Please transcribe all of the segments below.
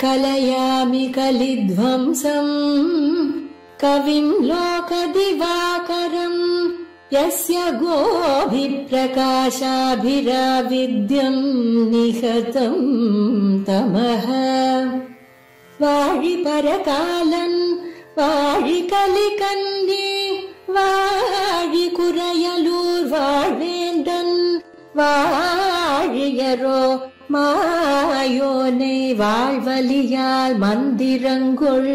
கலயாமி கலித்வம்சம் கவிம் லோகதிவாகரம் யஸ்ய கோபிப்ரகாசாபிராவித்யம் நிகதம் தமஹ. வாழி பரகாலன் வாழி கலிகன்னி வாழி குறையலூர் வாழ்வேந்தன் வாழியரோ மாயோனை வாழ்வலியால் மந்திரங்கொள்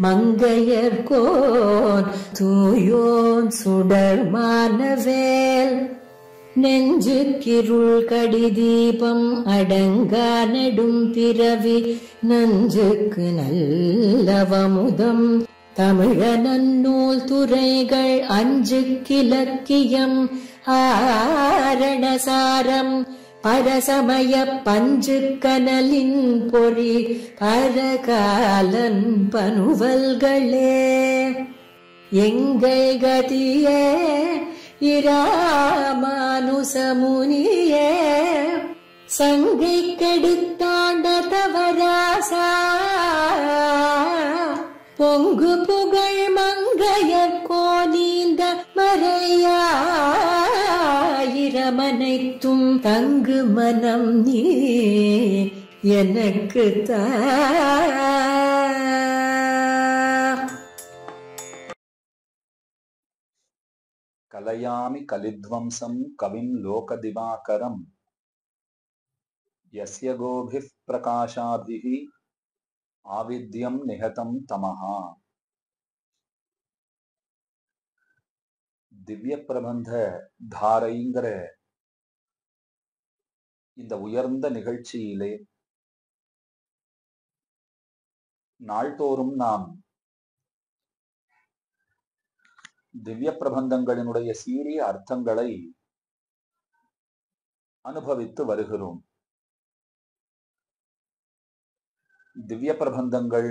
மங்கையர்கோன் தூயோன் சுடர் மானவேல். நெஞ்சுக்கிருள் கடிதீபம் அடங்கா நெடும் பிறவி நஞ்சுக்கு நல்லவமுதம் தமிழ நன்னூல் துறைகள் அஞ்சுக்கிலக்கியம் ஆரணசாரம் பரசமய பஞ்சு கனலின் பொறி பரகாலன் பனுவல்களே. எங்கள் கதியே இராமானுசமுனியே சங்கை கெடுத்தாண்ட தவராசா பொங்கு புகழ் மங்கையர் கோனீந்த மறையாயிரமனைத்தும் தங்கு மனம் நீ எனக்கு தா. கலயாமி கலித்வம்சம் கவிம் லோகதிவாகரம் யஸ்ய கோபிப் பிரகாசாபிஹி ஆவித்யம் நிகதம் தமஹா. திவ்ய பிரபந்த தாரைங்கிற இந்த உயர்ந்த நிகழ்ச்சியிலே நாள்தோறும் நாம் திவ்ய பிரபந்தங்களினுடைய சீரிய அர்த்தங்களை அனுபவித்து வருகிறோம். திவ்ய பிரபந்தங்கள்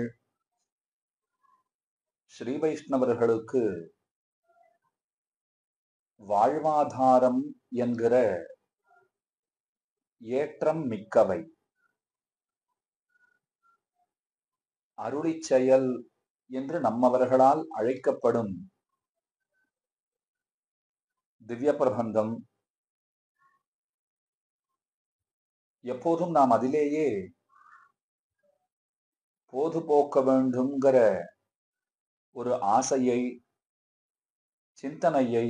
ஸ்ரீ வைஷ்ணவர்களுக்கு வாழ்வாதாரம் என்கிற ஏற்றம் மிக்கவை. அருளிச் செயல் என்று நம்மவர்களால் அழைக்கப்படும் திவ்ய பிரபந்தம் எப்போதும் நாம் அதிலேயே போது போக்க வேண்டும்ங்கிற ஒரு ஆசையை சிந்தனையை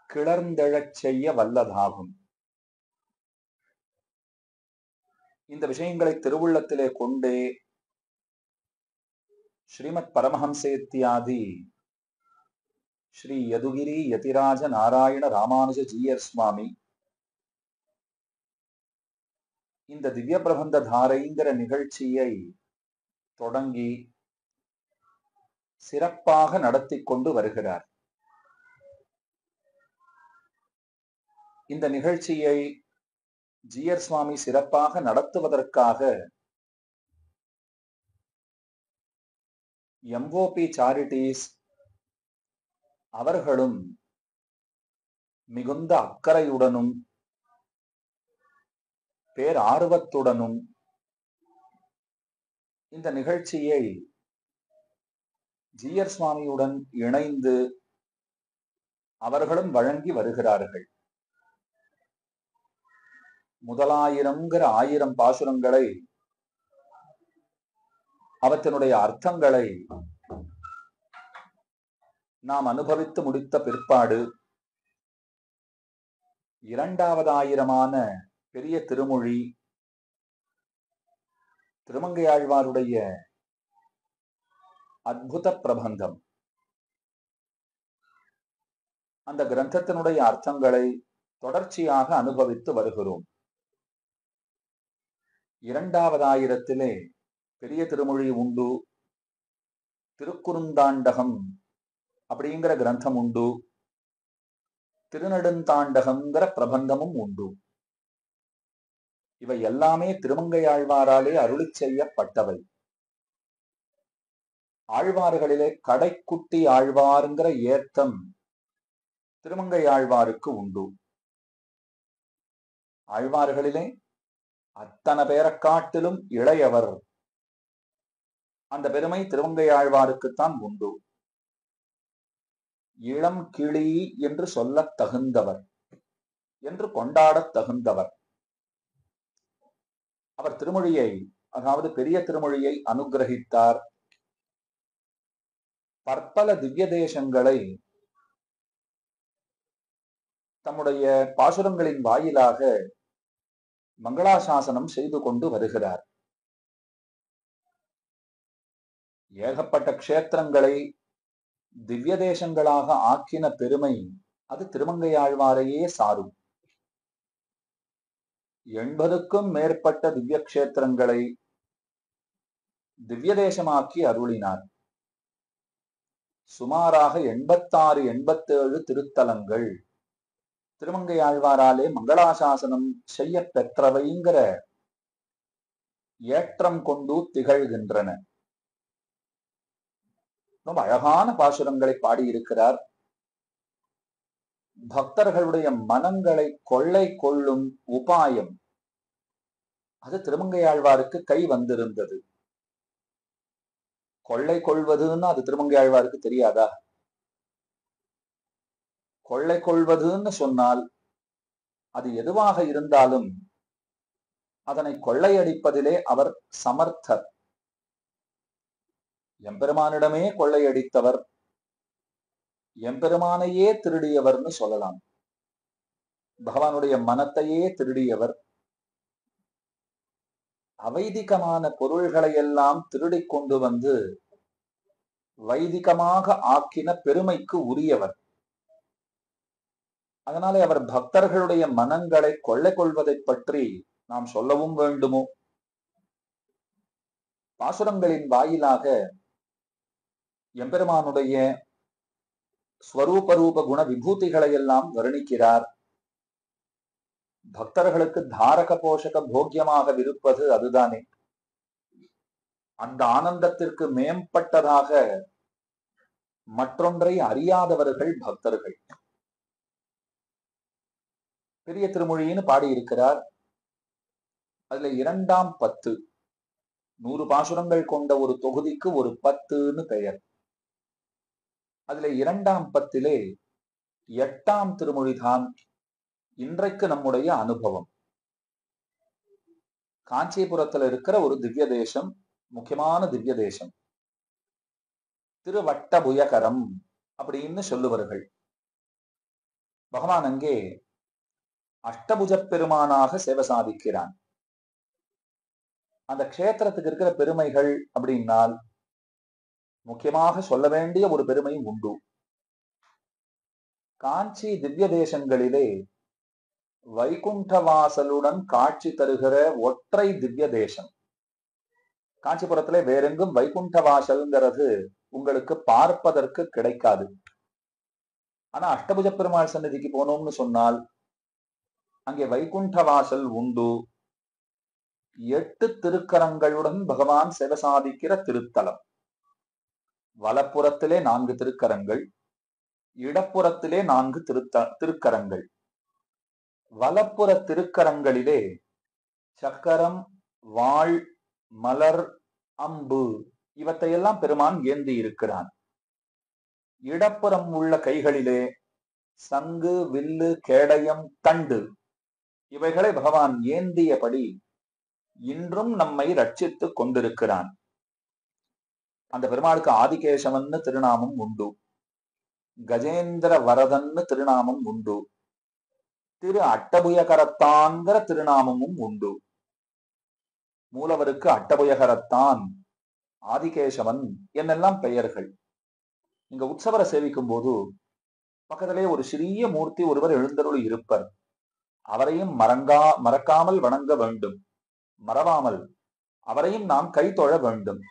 கிளர்ந்தெழச் செய்ய வல்லதாகும். இந்த விஷயங்களை திருவுள்ளத்திலே கொண்டே ஸ்ரீமத் பரமஹம்சேத்யாதி ஸ்ரீ யதுகிரி யதிராஜ நாராயண ராமானுஜ ஜீயர் சுவாமி இந்த திவ்ய பிரபந்த தாரைங்கிற நிகழ்ச்சியை தொடங்கி சிறப்பாக நடத்தி கொண்டு வருகிறார். இந்த நிகழ்ச்சியை ஜீயர் சுவாமி சிறப்பாக நடத்துவதற்காக எம்ஓபி சாரிட்டிஸ் அவர்களும் மிகுந்த அக்கறையுடனும் பேரார்வத்துடனும் இந்த நிகழ்ச்சியை ஜீயர் சுவாமியுடன் இணைந்து அவர்களும் வழங்கி வருகிறார்கள். முதலாயிரம்ங்கிற 1000 பாசுரங்களை அவற்றினுடைய அர்த்தங்களை நாம் அனுபவித்து முடித்த பிற்பாடு 2000 ஆயிரமான பெரிய திருமொழி திருமங்கையாழ்வாருடைய அத்புத பிரபந்தம் அந்த கிரந்தத்தினுடைய அர்த்தங்களை தொடர்ச்சியாக அனுபவித்து வருகிறோம். 2000 பெரிய திருமொழி உண்டு, திருக்குறுந்தாண்டகம் அப்படிங்கிற கிரந்தம் உண்டு, திருநெடுந்தாண்டகங்கிற பிரபந்தமும் உண்டு. இவை எல்லாமே திருமங்கையாழ்வாராலே அருளி செய்யப்பட்டவை. ஆழ்வார்களிலே கடைக்குட்டி ஆழ்வாருங்கிற ஏத்தம் திருமங்கையாழ்வாருக்கு உண்டு. ஆழ்வார்களிலே அத்தனை பேரை காட்டிலும் இளையவர். அந்த பெருமை திருமங்கையாழ்வாருக்குத்தான் உண்டு. இளம் கிளி என்று சொல்லத் தகுந்தவர், என்று கொண்டாடத் தகுந்தவர். அவர் திருமொழியை, அதாவது பெரிய திருமொழியை அனுகிரகித்தார். பற்பல திவ்ய தேசங்களை தம்முடைய பாசுரங்களின் வாயிலாக மங்களாசாசனம் செய்து கொண்டு வருகிறார். ஏகப்பட்ட க்ஷேத்திரங்களை திவ்ய தேசங்களாக ஆக்கின பெருமை அது திருமங்கையாழ்வாரையே சாரும். 80க்கும் மேற்பட்ட திவ்ய க்ஷேத்திரங்களை திவ்ய தேசமாக்கி அருளினார். சுமாராக 86 87 திருத்தலங்கள் திருமங்கையாழ்வாராலே மங்களாசாசனம் செய்ய பெற்றவைங்கிற ஏற்றம் கொண்டு திகழ்கின்றன. ரொம்ப அழகான பாசுரங்களை பாடியிருக்கிறார். பக்தர்களுடைய மனங்களை கொள்ளை கொள்ளும் உபாயம் அது திருமங்கையாழ்வாருக்கு கை வந்திருந்தது. கொள்ளை கொள்வதுன்னு அது திருமங்கையாழ்வாருக்கு தெரியாதா? கொள்ளை கொள்வதுன்னு சொன்னால் அது எதுவாக இருந்தாலும் அதனை கொள்ளையடிப்பதிலே அவர் சமர்த்தர். எம்பெருமானிடமே கொள்ளையடித்தவர், எம்பெருமானையே திருடியவர்னு சொல்லலாம். பகவானுடைய மனத்தையே திருடியவர். அவைதிகமான பொருள்களை எல்லாம் திருடி கொண்டு வந்து வைதிகமாக ஆக்கின பெருமைக்கு உரியவர். அதனாலே அவர் பக்தர்களுடைய மனங்களை கொள்ளை கொள்வதை பற்றி நாம் சொல்லவும் வேண்டுமோ? பாசுரங்களின் வாயிலாக எம்பெருமானுடைய ஸ்வரூபரூப குண விபூதிகளை எல்லாம் வர்ணிக்கிறார். பக்தர்களுக்கு தாரக போஷக போக்கியமாக இருப்பது அதுதானே. அந்த ஆனந்தத்திற்கு மேம்பட்டதாக மற்றொன்றை அறியாதவர்கள் பக்தர்கள். பெரிய திருமொழின்னு பாடியிருக்கிறார். அதுல 2ஆம் 10 100 பாசுரங்கள் கொண்ட ஒரு தொகுதிக்கு ஒரு 10ன்னு பெயர். அதுல 2ஆம் 10 8ஆம் திருமொழிதான் இன்றைக்கு நம்முடைய அனுபவம். காஞ்சிபுரத்துல இருக்கிற ஒரு திவ்ய தேசம், முக்கியமான திவ்ய தேசம், திருவட்டபுயகரம் அப்படின்னு சொல்லுவார்கள். பகவான் அங்கே அஷ்டபுஜ பெருமானாக சேவை சாதிக்கிறான். அந்த க்ஷேத்திரத்துக்கு இருக்கிற பெருமைகள் அப்படின்னால் முக்கியமாக சொல்ல வேண்டிய ஒரு பெருமையும் உண்டு. காஞ்சி திவ்ய தேசங்களிலே வைகுண்டவாசலுடன் காட்சி தருகிற ஒற்றை திவ்ய தேசம். காஞ்சிபுரத்திலே வேறெங்கும் வைகுண்டவாசல்ங்கிறது உங்களுக்கு பார்ப்பதற்கு கிடைக்காது. ஆனா அஷ்டபுஜ பெருமாள் சன்னதிக்கு போனோம்னு சொன்னால் அங்கே வைகுண்டவாசல் உண்டு. 8 திருக்கரங்களுடன் பகவான் சேவை சாதிக்கிற திருத்தலம். வலப்புறத்திலே 4 திருக்கரங்கள், இடப்புறத்திலே 4 திருக்கரங்கள். வலப்புற திருக்கரங்களிலே சக்கரம், வாள், மலர், அம்பு இவற்றையெல்லாம் பெருமான் ஏந்தி இருக்கிறான். இடப்புறம் உள்ள கைகளிலே சங்கு, வில்லு, கேடயம், தண்டு இவைகளை பகவான் ஏந்தியபடி இன்றும் நம்மை ரட்சித்துக் கொண்டிருக்கிறான். அந்த பெருமாளுக்கு ஆதிகேசவன்னு திருநாமம் உண்டு, கஜேந்திர வரதன்னு திருநாமம் உண்டு, திரு அட்டபுயகரத்தான்கிற திருநாமமும் உண்டு. மூலவருக்கு அட்டபுயகரத்தான், ஆதிகேசவன் என்னெல்லாம் பெயர்கள். இங்க உற்சவரை சேவிக்கும் போது பக்கத்திலே ஒரு சிறிய மூர்த்தி ஒருவர் எழுந்தருளி இருப்பர். அவரையும் மறக்காமல் வணங்க வேண்டும், மறவாமல் அவரையும் நாம் கை தொழ வேண்டும்.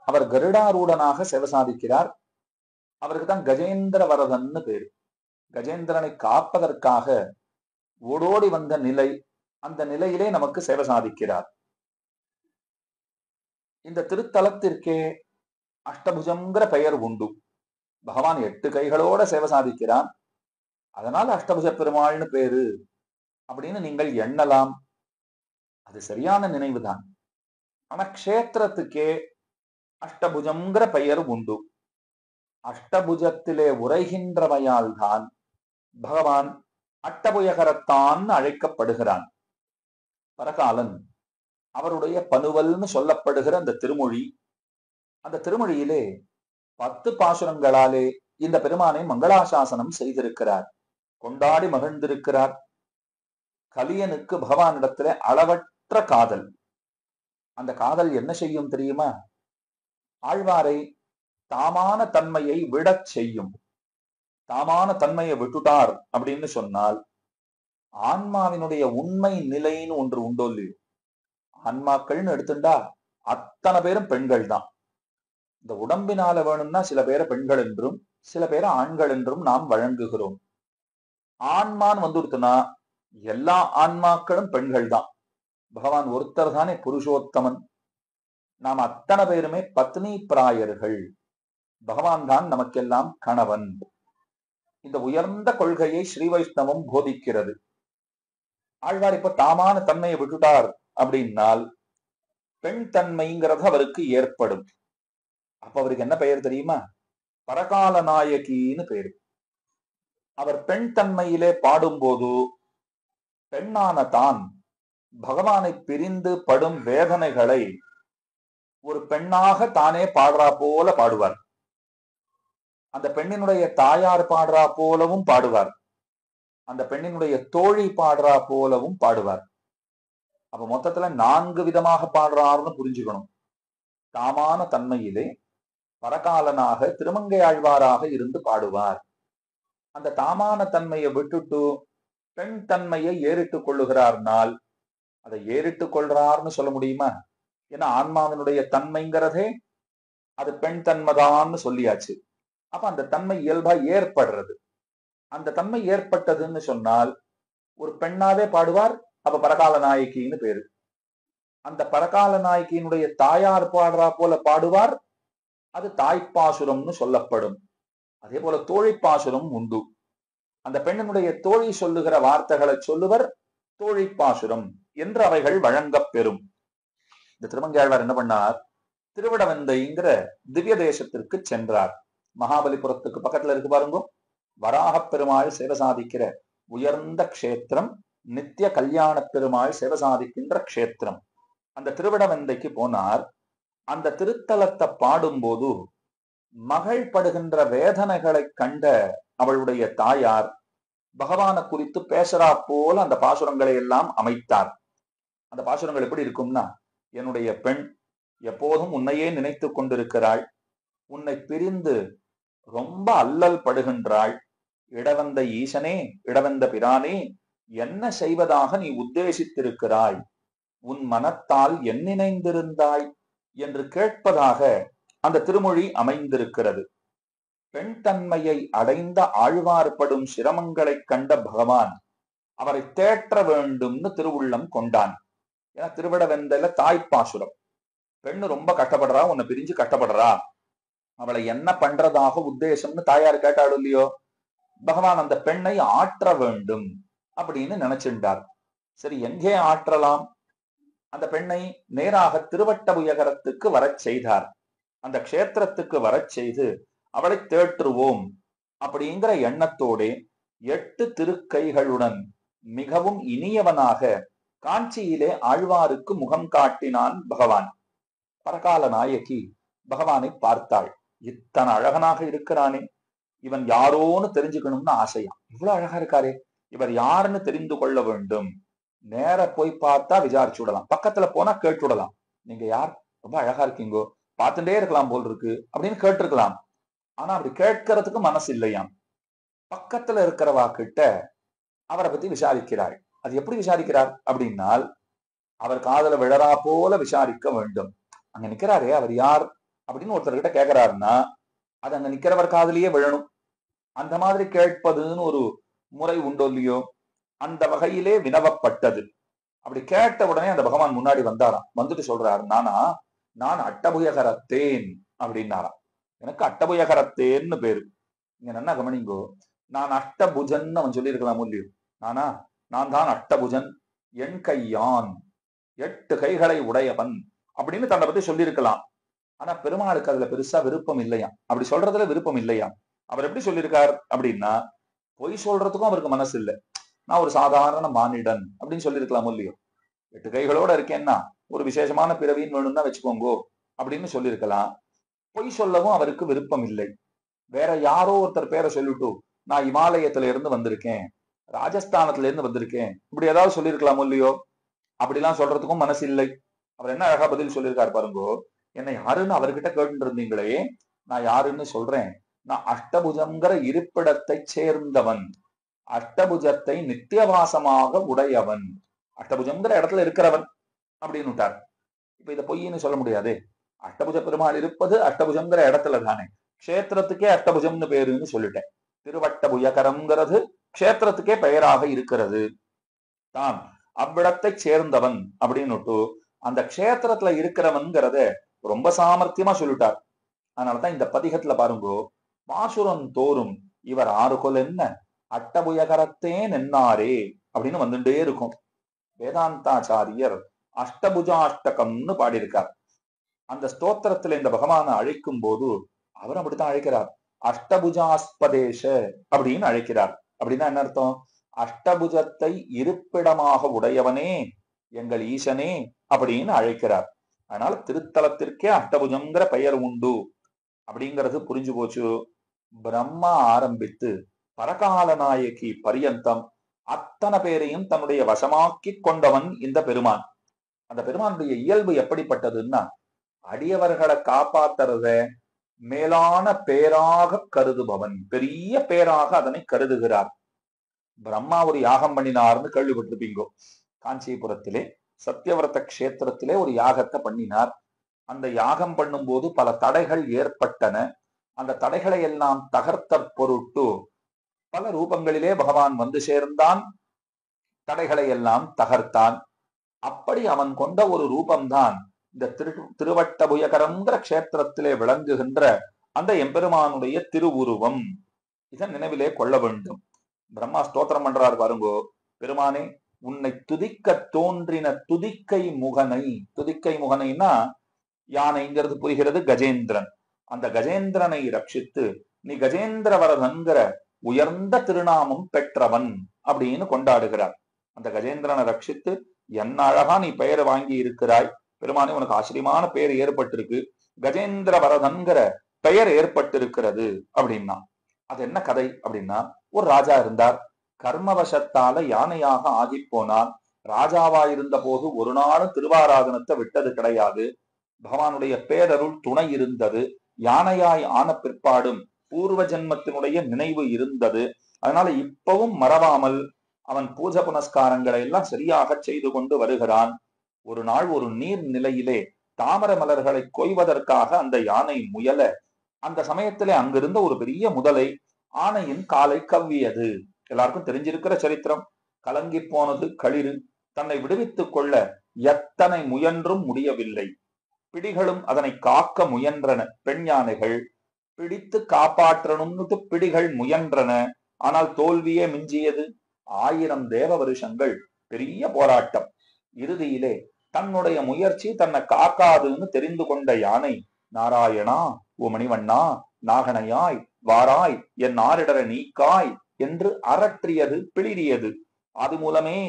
அவர் கருடாரூடனாக சேவை சாதிக்கிறார். அவருக்கு தான் கஜேந்திர வரதன்னு பேரு. கஜேந்திரனை காப்பதற்காக ஓடோடி வந்த நிலை, அந்த நிலையிலே நமக்கு சேவை சாதிக்கிறார். இந்த திருத்தலத்திற்கே அஷ்டபுஜம்ங்கிற பெயர் உண்டு. பகவான் 8 கைகளோட சேவை சாதிக்கிறான். அதனால அஷ்டபுஜ பெருமாள்னு பேரு அப்படின்னு நீங்கள் எண்ணலாம். அது சரியான நினைவுதான். ஆனா க்ஷேத்திரத்துக்கே அஷ்டபுஜம்ங்கிற பெயர் உண்டு. அஷ்டபுஜத்திலே உரைகின்றவையால் தான் பகவான் அட்டபுயகரத்தான் அழைக்கப்படுகிறான். பரகாலன் அவருடைய பனுவல்னு சொல்லப்படுகிற அந்த திருமொழி, அந்த திருமொழியிலே 10 பாசுரங்களாலே இந்த பெருமானை மங்களாசாசனம் செய்திருக்கிறார், கொண்டாடி மகிழ்ந்திருக்கிறார். கலியனுக்கு பகவானிடத்திலே அளவற்ற காதல். அந்த காதல் என்ன செய்யும் தெரியுமா? ஆழ்வாரை தாமான தன்மையை விடச் செய்யும். தாமான தன்மையை விட்டுட்டார் அப்படின்னு சொன்னால் ஆன்மாவினுடைய உண்மை நிலைன்னு ஒன்று உண்டோ இல்லையோ, ஆன்மாக்கள்னு எடுத்துட்டா அத்தனை பேரும் பெண்கள் தான். இந்த உடம்பினால வேணும்னா சில பேரை பெண்கள் என்றும் சில பேரை ஆண்கள் என்றும் நாம் வழங்குகிறோம். ஆன்மான் வந்துடுத்துனா எல்லா ஆன்மாக்களும் பெண்கள் தான். பகவான் ஒருத்தர் தானே புருஷோத்தமன். நாம் அத்தனை பேருமே பத்னி பிராயர்கள். பகவான் தான் நமக்கெல்லாம் கணவன். இந்த உயர்ந்த கொள்கையை ஸ்ரீ வைஷ்ணவம் போதிக்கிறது. ஆழ்வார் இப்ப தாமான தன்மையை விட்டுட்டார் அப்படின்னால் பெண் தன்மைங்கிறது அவருக்கு ஏற்படும். அப்ப அவருக்கு என்ன பெயர் தெரியுமா? பரகால நாயகின்னு பெயர். அவர் பெண் தன்மையிலே பாடும்போது பெண்ணான தான் பகவானை பிரிந்து படும் வேதனைகளை ஒரு பெண்ணாக தானே பாடுறா போல பாடுவார். அந்த பெண்ணினுடைய தாயார் பாடுறா போலவும் பாடுவார். அந்த பெண்ணினுடைய தோழி பாடுறா போலவும் பாடுவார். அப்ப மொத்தத்துல 4 விதமாக பாடுறாருன்னு புரிஞ்சுக்கணும். தாமான தன்மையிலே பரகாலனாக திருமங்கை ஆழ்வாராக இருந்து பாடுவார். அந்த தாமான தன்மையை விட்டுட்டு பெண் தன்மையை ஏறிட்டுக் கொள்ளுகிறார்னால் அதை ஏறிட்டுக் கொள்றார்னு சொல்ல முடியுமா? ஏன்னா ஆன்மாவினுடைய தன்மைங்கிறதே அது பெண் தன்மைதான்னு சொல்லியாச்சு. அப்ப அந்த தன்மை இயல்பா ஏற்படுறது. அந்த தன்மை ஏற்பட்டதுன்னு சொன்னால் ஒரு பெண்ணாவே பாடுவார். அப்ப பரகால நாயகின்னு பேரு. அந்த பரகால நாயகியினுடைய தாயார் பாடுறா போல பாடுவார். அது தாய்ப்பாசுரம்னு சொல்லப்படும். அதே போல தோழிப்பாசுரம் உண்டு. அந்த பெண்ணினுடைய தோழி சொல்லுகிற வார்த்தைகளை சொல்லுவர் தோழிப்பாசுரம் என்று அவைகள் வழங்கப் பெறும். இந்த திருமங்கையாழ்வார் என்ன பண்ணார்? திருவிடவந்தைங்கிற திவ்ய தேசத்திற்கு சென்றார். மகாபலிபுரத்துக்கு பக்கத்துல இருக்கு பாருங்க. வராகப் பெருமாள் சேவை சாதிக்கிற உயர்ந்த க்ஷேத்திரம், நித்திய கல்யாண பெருமாள் சேவை சாதிக்கின்ற க்ஷேத்திரம். அந்த திருவிடவந்தைக்கு போனார். அந்த திருத்தலத்தை பாடும்போது மகள் படுகின்ற வேதனைகளை கண்ட அவளுடைய தாயார் பகவானை குறித்து பேசுறா போல அந்த பாசுரங்களை எல்லாம் அமைத்தார். அந்த பாசுரங்கள் எப்படி இருக்கும்னா, என்னுடைய பெண் எப்போதும் உன்னையே நினைத்து கொண்டிருக்கிறாள், உன்னை பிரிந்து ரொம்ப அல்லல் படுகின்றாள். இடவந்த ஈசனே, இடவந்த பிரானே, என்ன செய்வதாக நீ உத்தேசித்திருக்கிறாய்? உன் மனத்தால் என் நினைந்திருந்தாய் என்று கேட்பதாக அந்த திருமொழி அமைந்திருக்கிறது. பெண் தன்மையை அடைந்த ஆழ்வார்படும் சிரமங்களை கண்ட பகவான் அவரை தேற்ற வேண்டும்னு திருவுள்ளம் கொண்டான். ஏன்னா திருவிடவெந்தல தாய்ப்பாசுரம். பெண்ணு ரொம்ப கஷ்டப்படுறா, உன்னை பிரிஞ்சு கஷ்டப்படுறா, அவளை என்ன பண்றதாக உத்தேசம்னு தாயார் கேட்டாள் இல்லையோ. பகவான் அந்த பெண்ணை ஆற்ற வேண்டும் அப்படின்னு நினைச்சிருந்தார். சரி, எங்கே ஆற்றலாம்? அந்த பெண்ணை நேராக திருவட்டபுயகரத்துக்கு வரச் செய்தார். அந்த க்ஷேத்திரத்துக்கு வரச் செய்து அவளை தேற்றுவோம் அப்படிங்கிற எண்ணத்தோட 8 திருக்கைகளுடன் மிகவும் இனியவனாக காஞ்சியிலே ஆழ்வாருக்கு முகம் காட்டினான் பகவான். பரகால நாயகி பகவானை பார்த்தாள். இத்தனை அழகனாக இருக்கிறானே, இவன் யாரோன்னு தெரிஞ்சுக்கணும்னு ஆசையா. இவ்வளவு அழகா இருக்காரே, இவர் யாருன்னு தெரிந்து கொள்ள வேண்டும். நேர போய் பார்த்தா விசாரிச்சு விடலாம், பக்கத்துல போனா கேட்டு விடலாம். நீங்க யார்? ரொம்ப அழகா இருக்கீங்கோ, பார்த்துட்டே இருக்கலாம் போல் இருக்கு அப்படின்னு கேட்டிருக்கலாம். ஆனா அப்படி கேட்கறதுக்கு மனசு இல்லையாம். பக்கத்துல இருக்கிறவா கிட்ட அவரை பத்தி விசாரிக்கிறாள். அது எப்படி விசாரிக்கிறார் அப்படின்னால், அவர் காதல விழறா போல விசாரிக்க வேண்டும். அங்க நிக்கிறாரே அவர் யார் அப்படின்னு ஒருத்தர்கிட்ட கேட்கிறாருன்னா அது அங்க நிக்கிறவர் காதலியே விழணும். அந்த மாதிரி கேட்பதுன்னு ஒரு முறை உண்டோ இல்லையோ, அந்த வகையிலே வினவப்பட்டது. அப்படி கேட்ட உடனே அந்த பகவான் முன்னாடி வந்தாராம். வந்துட்டு சொல்றாரு, நான் அட்டபுயகரத்தேன் அப்படின்னாராம். எனக்கு அட்டபுயகரத்தேன்னு பேரு. இங்க நல்லா கவனிங்கோ, நான் அஷ்டபுஜன் அவன் சொல்லியிருக்கலாம் இல்லையோ. நான் தான் அஷ்டபுஜன், என் கையான் 8 கைகளை உடையவன் அப்படின்னு தன்னை பத்தி சொல்லியிருக்கலாம். ஆனா பெருமாளுக்கு அதுல பெருசா விருப்பம் இல்லையா, அப்படி சொல்றதுல விருப்பம் இல்லையா. அவர் எப்படி சொல்லியிருக்கார் அப்படின்னா, பொய் சொல்றதுக்கும் அவருக்கு மனசு இல்லை. நான் ஒரு சாதாரண மானிடன் அப்படின்னு சொல்லியிருக்கலாம் இல்லையோ. 8 கைகளோட இருக்கேன்னா ஒரு விசேஷமான பிறவின்னு வேணும்னா வச்சுக்கோங்கோ அப்படின்னு சொல்லியிருக்கலாம். பொய் சொல்லவும் அவருக்கு விருப்பம் இல்லை. வேற யாரோ ஒருத்தர் பேரை சொல்லிட்டு நான் இமாலயத்துல இருந்து வந்திருக்கேன், ராஜஸ்தானத்துல இருந்து வந்திருக்கேன், இப்படி ஏதாவது சொல்லியிருக்கலாமோ இல்லையோ. அப்படிலாம் சொல்றதுக்கும் மனசு இல்லை. அவர் என்ன அழகா பதில் சொல்லியிருக்காரு பாருங்கோ. என்னை யாருன்னு அவர்கிட்ட கேட்டு இருந்தீங்களே, நான் யாருன்னு சொல்றேன். நான் அஷ்டபுஜங்கிற இருப்பிடத்தை சேர்ந்தவன், அஷ்டபுஜத்தை நித்தியவாசமாக உடையவன், அஷ்டபுஜங்கிற இடத்துல இருக்கிறவன் அப்படின்னு விட்டார். இப்ப இதை பொய்ன்னு சொல்ல முடியாது. அஷ்டபுஜ பெருமாள் இருப்பது அஷ்டபுஜங்கிற இடத்துல தானே. க்ஷேத்திரத்துக்கே அஷ்டபுஜம்னு பேருன்னு சொல்லிட்டேன். திருவட்டபுயகரம்ங்கிறது க்ஷேத்திரத்துக்கே பெயராக இருக்கிறது. தான் அவ்விடத்தை சேர்ந்தவன் அப்படின்னுட்டு அந்த க்ஷேத்திரத்துல இருக்கிறவன்கிறத ரொம்ப சாமர்த்தியமா சொல்லிட்டார். அதனாலதான் இந்த பதிகத்துல பாருங்கோ, பாசுரம் தோறும் இவர் 6 கொல் என்ன அட்டபுயகரத்தே நின்னாரே அப்படின்னு வந்துட்டே இருக்கும். வேதாந்தாச்சாரியர் அஷ்டபுஜாஷ்டகம்னு பாடியிருக்கார். அந்த ஸ்தோத்திரத்துல இந்த பகவானை அழைக்கும் போது அவர் அப்படித்தான் அழைக்கிறார். அஷ்டபுஜாஸ்பதேஷ அப்படின்னு அழைக்கிறார். அப்படின்னா என்ன அர்த்தம்? அஷ்டபுஜத்தை இருப்பிடமாக உடையவனே, எங்கள் ஈசனே அப்படின்னு அழைக்கிறார். அதனால திருத்தலத்திற்கே அஷ்டபுஜங்கிற பெயர் உண்டு அப்படிங்கிறது புரிஞ்சு போச்சு. பிரம்மா ஆரம்பித்து பரகால நாயகி பரியந்தம் அத்தனை பேரையும் தன்னுடைய வசமாக்கி கொண்டவன் இந்த பெருமான். அந்த பெருமானுடைய இயல்பு எப்படிப்பட்டதுன்னா, அடியவர்களை காப்பாத்துறத மேலான பேராக கருதுபவன், பெரிய பேராக அதனை கருதுகிறார். பிரம்மா ஒரு யாகம் பண்ணினார்னு கேள்விப்பட்டிருப்பீங்கோ. காஞ்சிபுரத்திலே சத்தியவரத கஷேத்திரத்திலே ஒரு யாகத்தை பண்ணினார். அந்த யாகம் பண்ணும்போது பல தடைகள் ஏற்பட்டன. அந்த தடைகளை எல்லாம் தகர்த்த பொருட்டு பல ரூபங்களிலே பகவான் வந்து சேர்ந்தான், தடைகளை எல்லாம் தகர்த்தான். அப்படி அவன் கொண்ட ஒரு ரூபம்தான் இந்த திருவட்டபுயகரம்ங்கிற கஷேத்திரத்திலே விளங்குகின்ற அந்த எம்பெருமானுடைய திருவுருவம். இதன் நினைவிலே கொள்ள வேண்டும். பிரம்மா ஸ்தோத்திரம் பண்றார் பாருங்கோ. பெருமானே, உன்னை துதிக்க தோன்றின துதிக்கை முகனை. துதிக்கை முகனைன்னா யானைங்கிறது புரிகிறது, கஜேந்திரன். அந்த கஜேந்திரனை ரட்சித்து நீ கஜேந்திர வரதன்கிற உயர்ந்த திருநாமம் பெற்றவன் அப்படின்னு கொண்டாடுகிறார். அந்த கஜேந்திரனை ரட்சித்து என்ன அழகா நீ பெயரை வாங்கி இருக்கிறாய் பெருமானே, உனக்கு ஆச்சரியமான பெயர் ஏற்பட்டிருக்கு, கஜேந்திர வரதன்கிற பெயர் ஏற்பட்டிருக்கிறது அப்படின்னா. அது என்ன கதை அப்படின்னா, ஒரு ராஜா இருந்தார். கர்மவசத்தால யானையாக ஆகி போனான். ராஜாவா இருந்த போது ஒரு நாளும் திருவாராதனத்தை விட்டது கிடையாது. பகவானுடைய பேரருள் துணை இருந்தது. யானையாய் ஆன பிற்பாடும் பூர்வ ஜென்மத்தினுடைய நினைவு இருந்தது. அதனால இப்பவும் மறவாமல் அவன் பூஜை புனஸ்காரங்களை எல்லாம் சரியாக செய்து கொண்டு வருகிறான். ஒரு நாள் ஒரு நீர் நிலையிலே தாமர மலர்களை கொய்வதற்காக அந்த யானை முயல. அந்த சமயத்திலே அங்கிருந்த ஒரு பெரிய முதலை ஆனையின் காலை கவ்வியது. எல்லாருக்கும் தெரிஞ்சிருக்கிற சரித்திரம். கலங்கி போனது களிறு. தன்னை விடுவித்துக் கொள்ள எத்தனை முயன்றும் முடியவில்லை. பிடிகளும் அதனை காக்க முயன்றன. பெண் யானைகள் பிடித்து காப்பாற்றணும்னு பிடிகள் முயன்றன. ஆனால் தோல்வியே மிஞ்சியது. 1000 தேவ வருஷங்கள் பெரிய போராட்டம். இறுதியிலே தன்னுடைய முயற்சி தன்னை காக்காதுன்னு தெரிந்து கொண்ட யானை, நாராயணா ஓ மணிவண்ணா, நாகனையாய் வாராய், என் நாரிடர நீக்காய் என்று அரற்றியது, பிளிரியது. அது மூலமே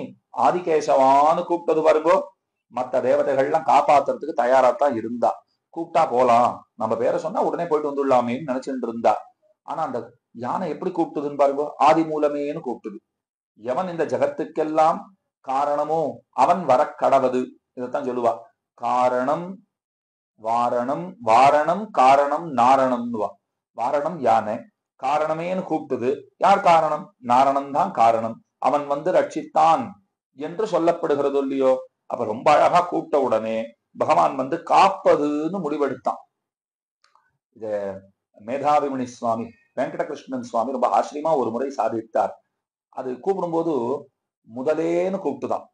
ஆதிகேசவான்னு கூப்பிட்டது பாருங்கோ. மற்ற தேவதைகள்லாம் காப்பாத்துறதுக்கு தயாராத்தான் இருந்தா. கூப்பிட்டா போலாம், நம்ம பேரை சொன்னா உடனே போயிட்டு வந்துடலாமேன்னு நினைச்சுட்டு இருந்தா. ஆனா அந்த யானை எப்படி கூப்பிட்டுதுன்னு பாருங்கோ. ஆதி மூலமேன்னு கூப்பிட்டுது. எவன் இந்த ஜகத்துக்கெல்லாம் காரணமோ அவன் வர கடவது. இதைத்தான் சொல்லுவா. காரணம் வாரணம், வாரணம் காரணம் நாரணம்னுவா. வாரணம் யானை, காரணமேன்னு கூப்பிட்டுது. யார் காரணம்? நாரணம் தான் காரணம். அவன் வந்து ரட்சித்தான் என்று சொல்லப்படுகிறது இல்லையோ. அப்ப ரொம்ப அழகா கூப்பிட்ட உடனே பகவான் வந்து காப்பதுன்னு முடிவெடுத்தான். இத மேதாவிமணி சுவாமி, வெங்கடகிருஷ்ணன் சுவாமி ரொம்ப ஆச்சரியமா ஒரு முறை சாதித்தார். அது கூப்பிடும்போது முதலேன்னு கூப்பிட்டுதான்.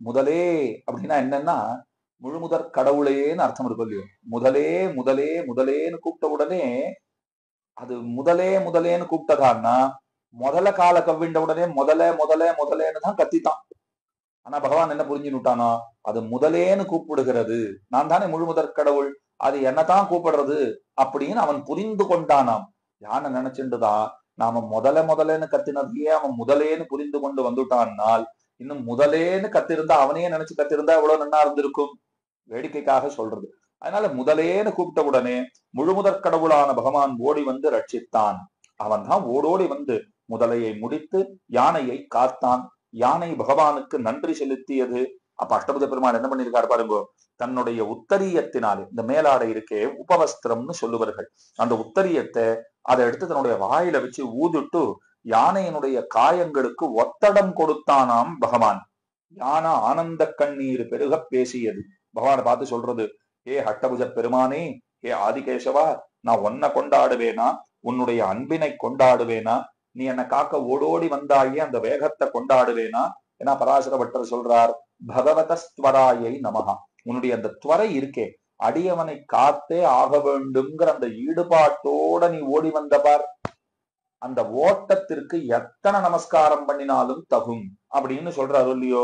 முதலே அப்படின்னா என்னன்னா, முழுமுதற் கடவுளேன்னு அர்த்தம் இருக்கும் இல்லையோ. முதலே முதலே முதலேன்னு கூப்பிட்ட உடனே அது முதலே முதலேன்னு கூப்பிட்டதான்னா முதல கால கவ்விண்ட உடனே முதல முதல முதலேன்னு தான் கத்தித்தான். ஆனா பகவான் என்ன புரிஞ்சுட்டானோ, அது முதலேன்னு கூப்பிடுகிறது, நான் தானே முழு முதற் கடவுள், அது என்னதான் கூப்பிடுறது அப்படின்னு அவன் புரிந்து கொண்டானாம். யானை நினைச்சுட்டுதான் நாம முதலேன்னு கத்தினதையே அவன் முதலேன்னு புரிந்து கொண்டு வந்துட்டான்னால், இன்னும் முதலேன்னு கத்திருந்தா அவனையே நினைச்சு கத்திருந்தா எவ்வளவு நன்னா இருந்திருக்கும். வேடிக்கைக்காக சொல்றது. அதனால முதலேன்னு கூப்பிட்ட உடனே முழு முதற் கடவுளான பகவான் ஓடி வந்து ரட்சித்தான். அவன் தான் ஓடோடி வந்து முதலையை முடித்து யானையை காத்தான். யானை பகவானுக்கு நன்றி செலுத்தியது. அப்ப அஷ்டபுஜ பெருமாள் என்ன பண்ணிருக்காரு பாருங்க, தன்னுடைய உத்தரியத்தினாலே, இந்த மேலாடை இருக்கே உபவஸ்திரம்னு சொல்லுவார்கள், அந்த உத்தரியத்தை அதை எடுத்து தன்னுடைய வாயில வச்சு ஊதுட்டு யானையினுடைய காயங்களுக்கு ஒத்தடம் கொடுத்தானாம் பகவான். யானை ஆனந்த கண்ணீர் பெருக பேசியது. பகவானை பார்த்து சொல்றது, ஏ அஷ்டபுஜ பெருமானே, ஏ ஆதிகேசவா, நான் உன்னை கொண்டாடுவேனா, உன்னுடைய அன்பினை கொண்டாடுவேனா, நீ என்னை காக்க ஓடோடி வந்தாயே அந்த வேகத்தை கொண்டாடுவேனா. ஏன்னா பராசர பட்டர் சொல்றார், பகவத ஸ்வராயை நமகா, உன்னுடைய அந்த துவரை இருக்கே, அடியவனை காத்தே ஆக வேண்டும்ங்கிற அந்த ஈடுபாட்டோட நீ ஓடி வந்த பார், அந்த ஓட்டத்திற்கு எத்தனை நமஸ்காரம் பண்ணினாலும் தகும் அப்படின்னு சொல்றாரு இல்லையோ.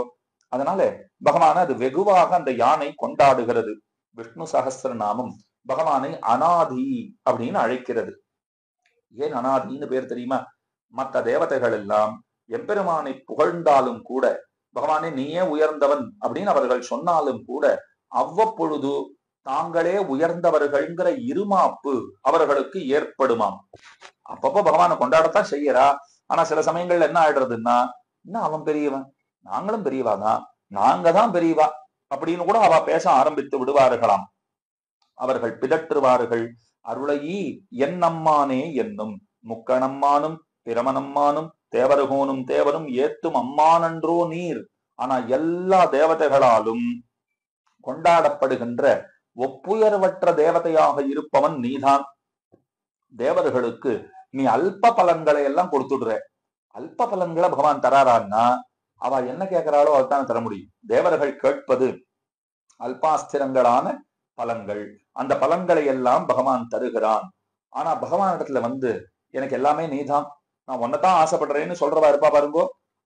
அதனால பகவான அது வெகுவாக அந்த யானை கொண்டாடுகிறது. விஷ்ணு சகஸ்ர நாமம் பகவானை அனாதி அப்படின்னு அழைக்கிறது. ஏன் அனாதின்னு பேர் தெரியுமா? மற்ற தேவதைகள் எல்லாம் எம்பெருமானை புகழ்ந்தாலும் கூட, பகவானே நீயே உயர்ந்தவன் அப்படின்னு அவர்கள் சொன்னாலும் கூட, அவ்வப்பொழுது தாங்களே உயர்ந்தவர்கள்ங்கிற இருமாப்பு அவர்களுக்கு ஏற்படுமாம். அப்பப்போ பகவானை கொண்டாடத்தான் செய்யறா. ஆனா சில சமயங்கள்ல என்ன ஆயிடுறதுன்னா, என்ன அவன் பெரியவன், நாங்களும் பெரியவாதான், நாங்க தான் பெரியவா அப்படின்னு கூட அவ பேச ஆரம்பித்து விடுவார்களாம். அவர்கள் பிதற்றுவார்கள். அருளையீ என் அம்மானே என்னும் முக்கணம்மானும் பிரமனம்மானும் தேவருகோனும் தேவரும் ஏத்தும் அம்மானன்றோ நீர். ஆனா எல்லா தேவதைகளாலும் கொண்டாடப்படுகின்ற ஒப்புயர்வற்ற தேவதையாக இருப்பவன் நீதான். தேவர்களுக்கு நீ அல்ப பலன்களை எல்லாம் கொடுத்துடுற. அல்ப பலன்களை பகவான் தராரான்னா அவ என்ன கேட்கிறாளோ அதுதான் தர முடியும். தேவர்கள் கேட்பது அல்பாஸ்திரங்களான பலன்கள். அந்த பலன்களை எல்லாம் பகவான் தருகிறான். ஆனா பகவான் இடத்துல வந்து எனக்கு எல்லாமே நீதான், நான் ஒன்னதான் ஆசைப்படுறேன்னு சொல்றவா இருப்பா பாருங்கோ,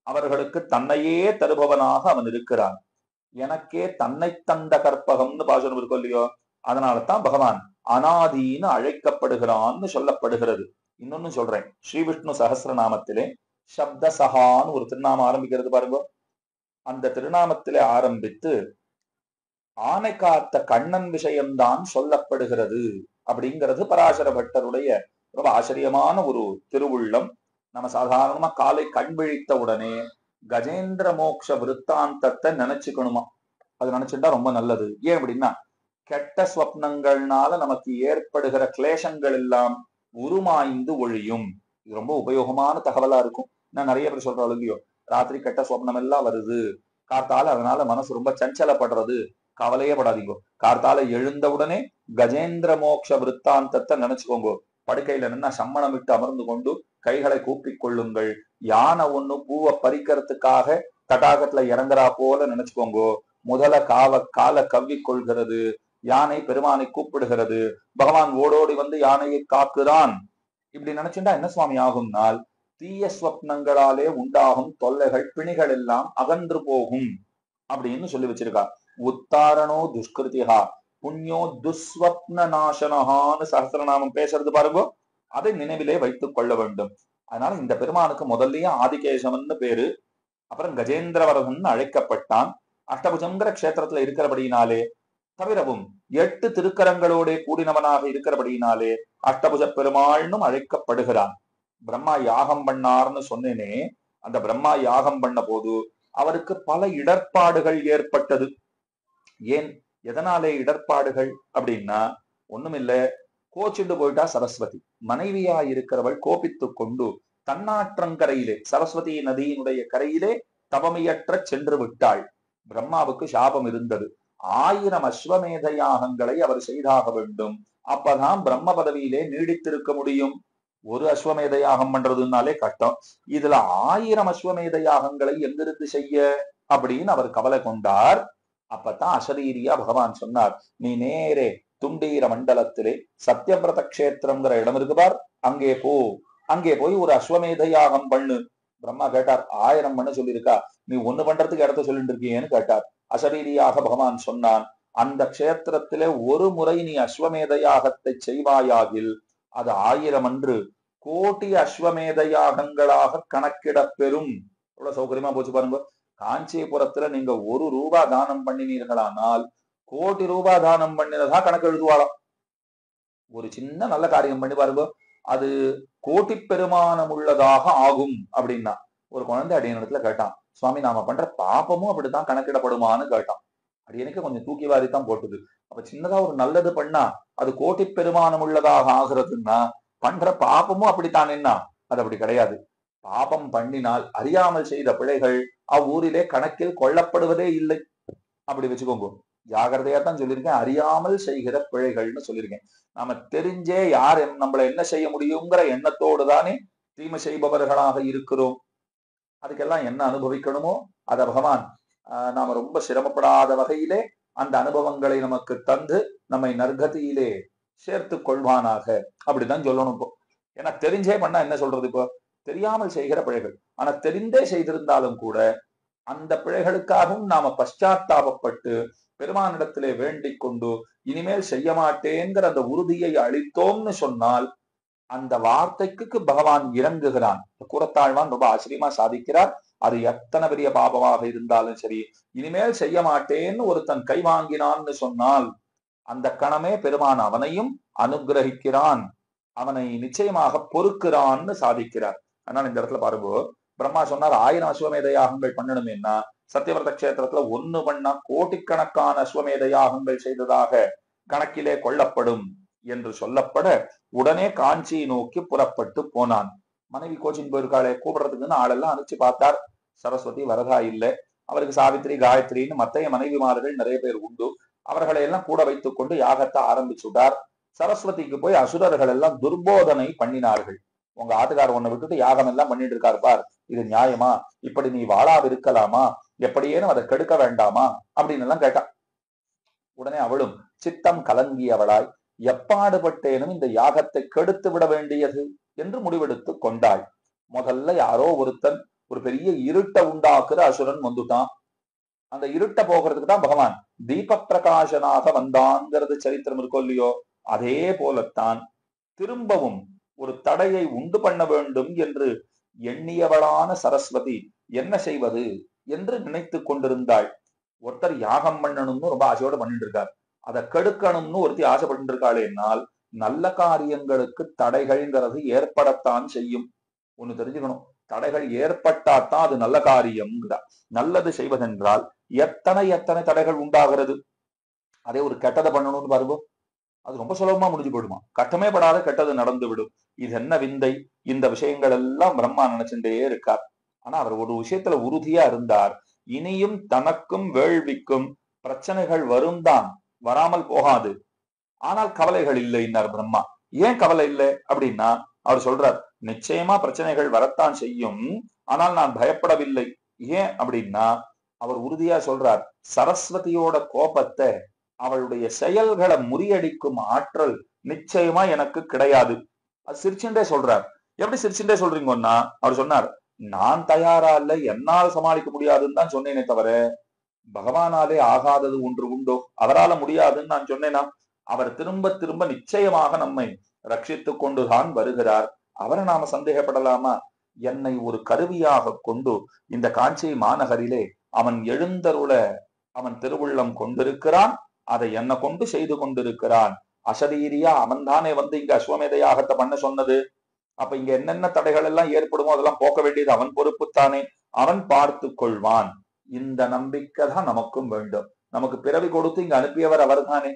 அவர்களுக்கு தன்னையே தருபவனாக அவன் இருக்கிறான். எனக்கே தன்னை தந்த கற்பகம்னு பாசனம் இருக்கும் இல்லையோ. அதனாலதான் பகவான் அனாதின்னு அழைக்கப்படுகிறான்னு சொல்லப்படுகிறது. இன்னொன்னு சொல்றேன், ஸ்ரீ விஷ்ணு சகஸ்ரநாமத்திலே சப்த சகான்னு ஒரு திருநாமம் ஆரம்பிக்கிறது பாருங்க. அந்த திருநாமத்திலே ஆரம்பித்து ஆனை காத்த கண்ணன் விஷயம்தான் சொல்லப்படுகிறது அப்படிங்கிறது பராசர பட்டருடைய ரொம்ப ஆச்சரியமான ஒரு திருவுள்ளம். நம்ம சாதாரணமா காலை கண் விழித்த உடனே கஜேந்திர மோக்ஷ விருத்தாந்தத்தை நினைச்சுக்கணுமா. அது நினைச்சுட்டா ரொம்ப நல்லது. ஏன் அப்படின்னா, கெட்ட ஸ்வப்னங்கள்னால நமக்கு ஏற்படுகிற கிளேசங்கள் எல்லாம் உருமாய்ந்து ஒழியும். இது ரொம்ப உபயோகமான தகவலா இருக்கும். நான் நிறைய பேர் சொல்றாங்க இல்லையோ, ராத்திரி கெட்ட ஸ்வப்னம் எல்லாம் வருது கார்த்தால, அதனால மனசு ரொம்ப சஞ்சலப்படுறது. கவலையே படாதீங்க. கார்த்தால எழுந்த உடனே கஜேந்திர மோக்ஷ விருத்தாந்தத்தை நினைச்சுக்கோங்க. படுக்கையில நின்னா சம்மணம் விட்டு அமர்ந்து கொண்டு கைகளை கூப்பிக் கொள்ளுங்கள். யானை ஒண்ணு பூவை பறிக்கிறதுக்காக தடாகத்துல இறங்குறா போல நினைச்சுக்கோங்க. முதல காலை கவ்வி கொள்கிறது. யானை பெருமானை கூப்பிடுகிறது. பகவான் ஓடோடி வந்து யானையை காக்குறான். இப்படி நினைச்சுட்டா என்ன சுவாமி ஆகும்னால், தீய ஸ்வப்னங்களாலே உண்டாகும் தொல்லைகள் பிணிகள் எல்லாம் அகன்று போகும் அப்படின்னு சொல்லி வச்சிருக்கா. உத்தாரணோ துஷ்கிருதிகா புண்ணியோ துஸ்வப்ன நாசனஹான்னு சஹஸ்ரநாமம் பேசுறது பாருங்க. அதை நினைவிலே வைத்துக் கொள்ள வேண்டும். அதனால இந்த பெருமானுக்கு முதல்லயே ஆதிகேசவன் பேரு, அப்புறம் கஜேந்திரவரதன் அழைக்கப்பட்டான். அஷ்டபுஜங்கிற கஷேத்திரத்துல இருக்கிறபடியினாலே, தவிரவும் 8 திருக்கரங்களோட கூடினவனாக இருக்கிறபடியினாலே அஷ்டபுஜ பெருமாள்னும் அழைக்கப்படுகிறான். பிரம்மா யாகம் பண்ணார்னு சொன்னேனே, அந்த பிரம்மா யாகம் பண்ண போது அவருக்கு பல இடர்பாடுகள் ஏற்பட்டது. ஏன், எதனாலே இடர்பாடுகள் அப்படின்னா, ஒண்ணுமில்ல, கோச்சிண்டு போயிட்டா சரஸ்வதி. மனைவியா இருக்கிறவள் கோபித்து கொண்டு தன்னாற்றங்கரையிலே, சரஸ்வதி நதியினுடைய கரையிலே தவமையற்ற சென்று விட்டாள். பிரம்மாவுக்கு சாபம் இருந்தது. 1000 அஸ்வமேத யாகங்களை அவர் செய்தாக வேண்டும். அப்பதான் பிரம்ம பதவியிலே நீடித்திருக்க முடியும். ஒரு அஸ்வமேத யாகம் பண்றதுனாலே கஷ்டம், இதுல 1000 அஸ்வமேத யாகங்களை எங்கிருந்து செய்ய அப்படின்னு அவர் கவலை கொண்டார். அப்பதான் அசரீரியா பகவான் சொன்னார், நீ நேரே துண்டீர மண்டலத்திலே சத்தியபிரத கஷேத்திரம்ங்கிற இடம் இருக்குபார், அங்கே போய் ஒரு அஸ்வமேத யாகம் பண்ணு. பிரம்மா கேட்டார், 1000 பண்ண சொல்லியிருக்கா, நீ ஒண்ணு பண்றதுக்கு இடத்த சொல்லிட்டு இருக்கியேன்னு கேட்டார். அசரீரியாக பகவான் சொன்னான், அந்த க்ஷேத்திரத்திலே ஒரு முறை நீ அஸ்வமேத யாகத்தை செய்வாயாகில் அது 1000 அன்று கோடி அஸ்வமேத யாகங்களாக கணக்கிட பெறும். எவ்வளவு சௌகரியமா போச்சு பாருங்க. காஞ்சிபுரத்துல நீங்க 1 ரூபாய் தானம் பண்ணினீர்களானால் கோடி ரூபாய் தானம் பண்ணினதா கணக்கு எழுதுவாளாம். ஒரு சின்ன நல்ல காரியம் பண்ணி பாருங்க, அது கோட்டி பெருமானம் உள்ளதாக ஆகும் அப்படின்னா. ஒரு குழந்தை அடியனிடத்துல கேட்டான், சுவாமி நாம பண்ற பாப்பமும் அப்படித்தான் கணக்கிடப்படுமான்னு கேட்டான். அடியனுக்கு கொஞ்சம் தூக்கி வாரித்தான் போட்டுது. அப்ப சின்னதா ஒரு நல்லது பண்ணா அது கோட்டி பெருமானம் உள்ளதாக ஆகிறதுன்னா, பண்ற பாப்பமும் அப்படித்தான் என்ன? அது அப்படி கிடையாது. பாபம் பண்ணினால் அறியாமல் செய்த பிழைகள் அவ்வூரிலே கணக்கில் கொள்ளப்படுவதே இல்லை. அப்படி வச்சுக்கோங்க. ஜாகிரதையா தான் சொல்லியிருக்கேன், அறியாமல் செய்கிற பிழைகள்னு சொல்லியிருக்கேன். நாம தெரிஞ்சே யார் நம்மள என்ன செய்ய முடியுங்கிற எண்ணத்தோடு தானே தீமை செய்பவர்களாக இருக்கிறோம். அதுக்கெல்லாம் என்ன அனுபவிக்கணுமோ அத பகவான் நாம ரொம்ப சிரமப்படாத வகையிலே அந்த அனுபவங்களை நமக்கு தந்து நம்மை நற்கதியிலே சேர்த்து கொள்வானாக. அப்படிதான் சொல்லணும். இப்போ ஏன்னா தெரிஞ்சே பண்ணா என்ன சொல்றது? இப்போ தெரியாமல் செய்கிற பிழைகள், ஆனா தெரிந்தே செய்திருந்தாலும் கூட அந்த பிழைகளுக்காகவும் நாம பశ్చాத்தாபப்பட்டு பெருமானிடத்திலே வேண்டிக் கொண்டு இனிமேல் செய்ய மாட்டேங்கிற அந்த உறுதியை அளித்தோம்னு சொன்னால் அந்த வார்த்தைக்கு பகவான் இறங்குகிறான். கூறத்தாழ்வான் ரொம்ப ஆச்சரியமா சாதிக்கிறார். அது எத்தனை பெரிய பாபமாக இருந்தாலும் சரி, இனிமேல் செய்ய மாட்டேன்னு ஒருத்தன் கை வாங்கினான்னு சொன்னால் அந்த கணமே பெருமான் அவனையும் அனுகிரகிக்கிறான், அவனை நிச்சயமாக பொறுக்கிறான்னு சாதிக்கிறார். அதனால இந்த இடத்துல பாருங்க, பிரம்மா சொன்னார் 1000 அஸ்வமேத யாகங்கள் பண்ணணுமேன்னா சத்தியவிரத கஷேத்திரத்துல 1 பண்ணா கோடிக்கணக்கான அஸ்வமேத யாகங்கள் செய்ததாக கணக்கிலே கொள்ளப்படும் என்று சொல்லப்பட உடனே காஞ்சியை நோக்கி புறப்பட்டு போனான். மனைவி கோச்சின் போயிருக்காளே, கூப்பிடுறதுக்குன்னு ஆளெல்லாம் அனுப்பிச்சு பார்த்தார். சரஸ்வதி வரதா இல்லை. அவருக்கு சாவித்திரி, காயத்ரின்னு மத்தைய மனைவிமார்கள் நிறைய பேர் உண்டு. அவர்களை எல்லாம் கூட வைத்துக் கொண்டு யாகத்தை ஆரம்பிச்சுட்டார். சரஸ்வதிக்கு போய் அசுரர்கள் எல்லாம் துர்போதனை பண்ணினார்கள். உங்க ஆட்டுக்காரர் ஒண்ணு விட்டுட்டு யாகம் எல்லாம் பண்ணிட்டு இருக்காரு பார், இது நியாயமா? இப்படி நீ வாழாது இருக்கலாமா? எப்படியேனும் அதை கெடுக்க வேண்டாமா? அப்படின்னு எல்லாம் கேட்டா. உடனே அவளும் சித்தம் கலங்கியவளாய், எப்பாடுபட்டேனும் இந்த யாகத்தை கெடுத்து விட வேண்டியது என்று முடிவெடுத்து கொண்டாள். முதல்ல யாரோ ஒருத்தன் ஒரு பெரிய இருட்டை உண்டாக்குற அசுரன் வந்துட்டான். அந்த இருட்டை போகிறதுக்கு தான் பகவான் தீப பிரகாசனாக வந்தான்ங்கிறது சரித்திரம் இருக்கோ இல்லையோ, அதே போலத்தான் திரும்பவும் ஒரு தடையை உண்டு பண்ண வேண்டும் என்று எண்ணியவளான சரஸ்வதி என்ன செய்வது என்று நினைத்து கொண்டிருந்தாள். ஒருத்தர் யாகம் பண்ணணும்னு ரொம்ப ஆசையோட பண்ணிட்டு இருக்கார், அதை கெடுக்கணும்னு ஒருத்தி ஆசைப்பட்டு இருக்காளேனால் நல்ல காரியங்களுக்கு தடைகள்ங்கிறது ஏற்படத்தான் செய்யும். ஒண்ணு தெரிஞ்சுக்கணும், தடைகள் ஏற்பட்டாத்தான் அது நல்ல காரியம்ங்கிறார். நல்லது செய்வதென்றால் எத்தனை எத்தனை தடைகள் உண்டாகிறது. அதே ஒரு கெட்டதை பண்ணணும்னு பாருங்க, அது ரொம்ப சுலபமா முடிஞ்சு போயிடுமா? கட்டமே படாத கெட்டது நடந்து விடும். இது என்ன விந்தை! இந்த விஷயங்கள் எல்லாம் பிரம்மா நினைச்சுட்டே இருக்கார். ஆனா அவர் ஒரு விஷயத்துல உறுதியா இருந்தார், இனியும் தனக்கும் வேள்விக்கும் பிரச்சனைகள் வரும் தான், வராமல் போகாது. ஆனால் கவலைகள் இல்லைன்னார் பிரம்மா. ஏன் கவலை இல்லை அப்படின்னா அவர் சொல்றார், நிச்சயமா பிரச்சனைகள் வரத்தான் செய்யும், ஆனால் நான் பயப்படவில்லை. ஏன் அப்படின்னா அவர் உறுதியா சொல்றார், சரஸ்வதியோட கோபத்தை, அவளுடைய செயல்களை முறியடிக்கும் ஆற்றல் நிச்சயமா எனக்கு கிடையாது. அது சிரிச்சுட்டே சொல்றார். எப்படி சிரிச்சுட்டே சொல்றீங்கன்னா அவர் சொன்னார், நான் தயாரா இல்ல, என்னால் சமாளிக்க முடியாதுன்னு தான் சொன்னேனே தவிர பகவானாலே ஆகாதது ஒன்று உண்டோ? அவரால முடியாதுன்னு நான் சொன்னேனா? அவர் திரும்ப திரும்ப நிச்சயமாக நம்மை ரட்சித்து கொண்டுதான் வருகிறார். அவரை நாம சந்தேகப்படலாமா? என்னை ஒரு கருவியாக கொண்டு இந்த காஞ்சி மாநகரிலே அவன் எழுந்தருள அவன் திருவுள்ளம் கொண்டிருக்கிறான். அதை என்ன கொண்டு செய்து கொண்டிருக்கிறான். அசரீரியா அவன் தானே வந்து இங்க அஸ்வமேத யாகத்தை பண்ண சொன்னது. அப்ப இங்க என்னென்ன தடைகள் எல்லாம் ஏற்படுமோ அதெல்லாம் போக்க வேண்டியது அவன் பொறுப்புத்தானே, அவன் பார்த்து கொள்வான். இந்த நம்பிக்கை தான் நமக்கும் வேண்டும். நமக்கு பிறவி கொடுத்து இங்க அனுப்பியவர் அவர் தானே,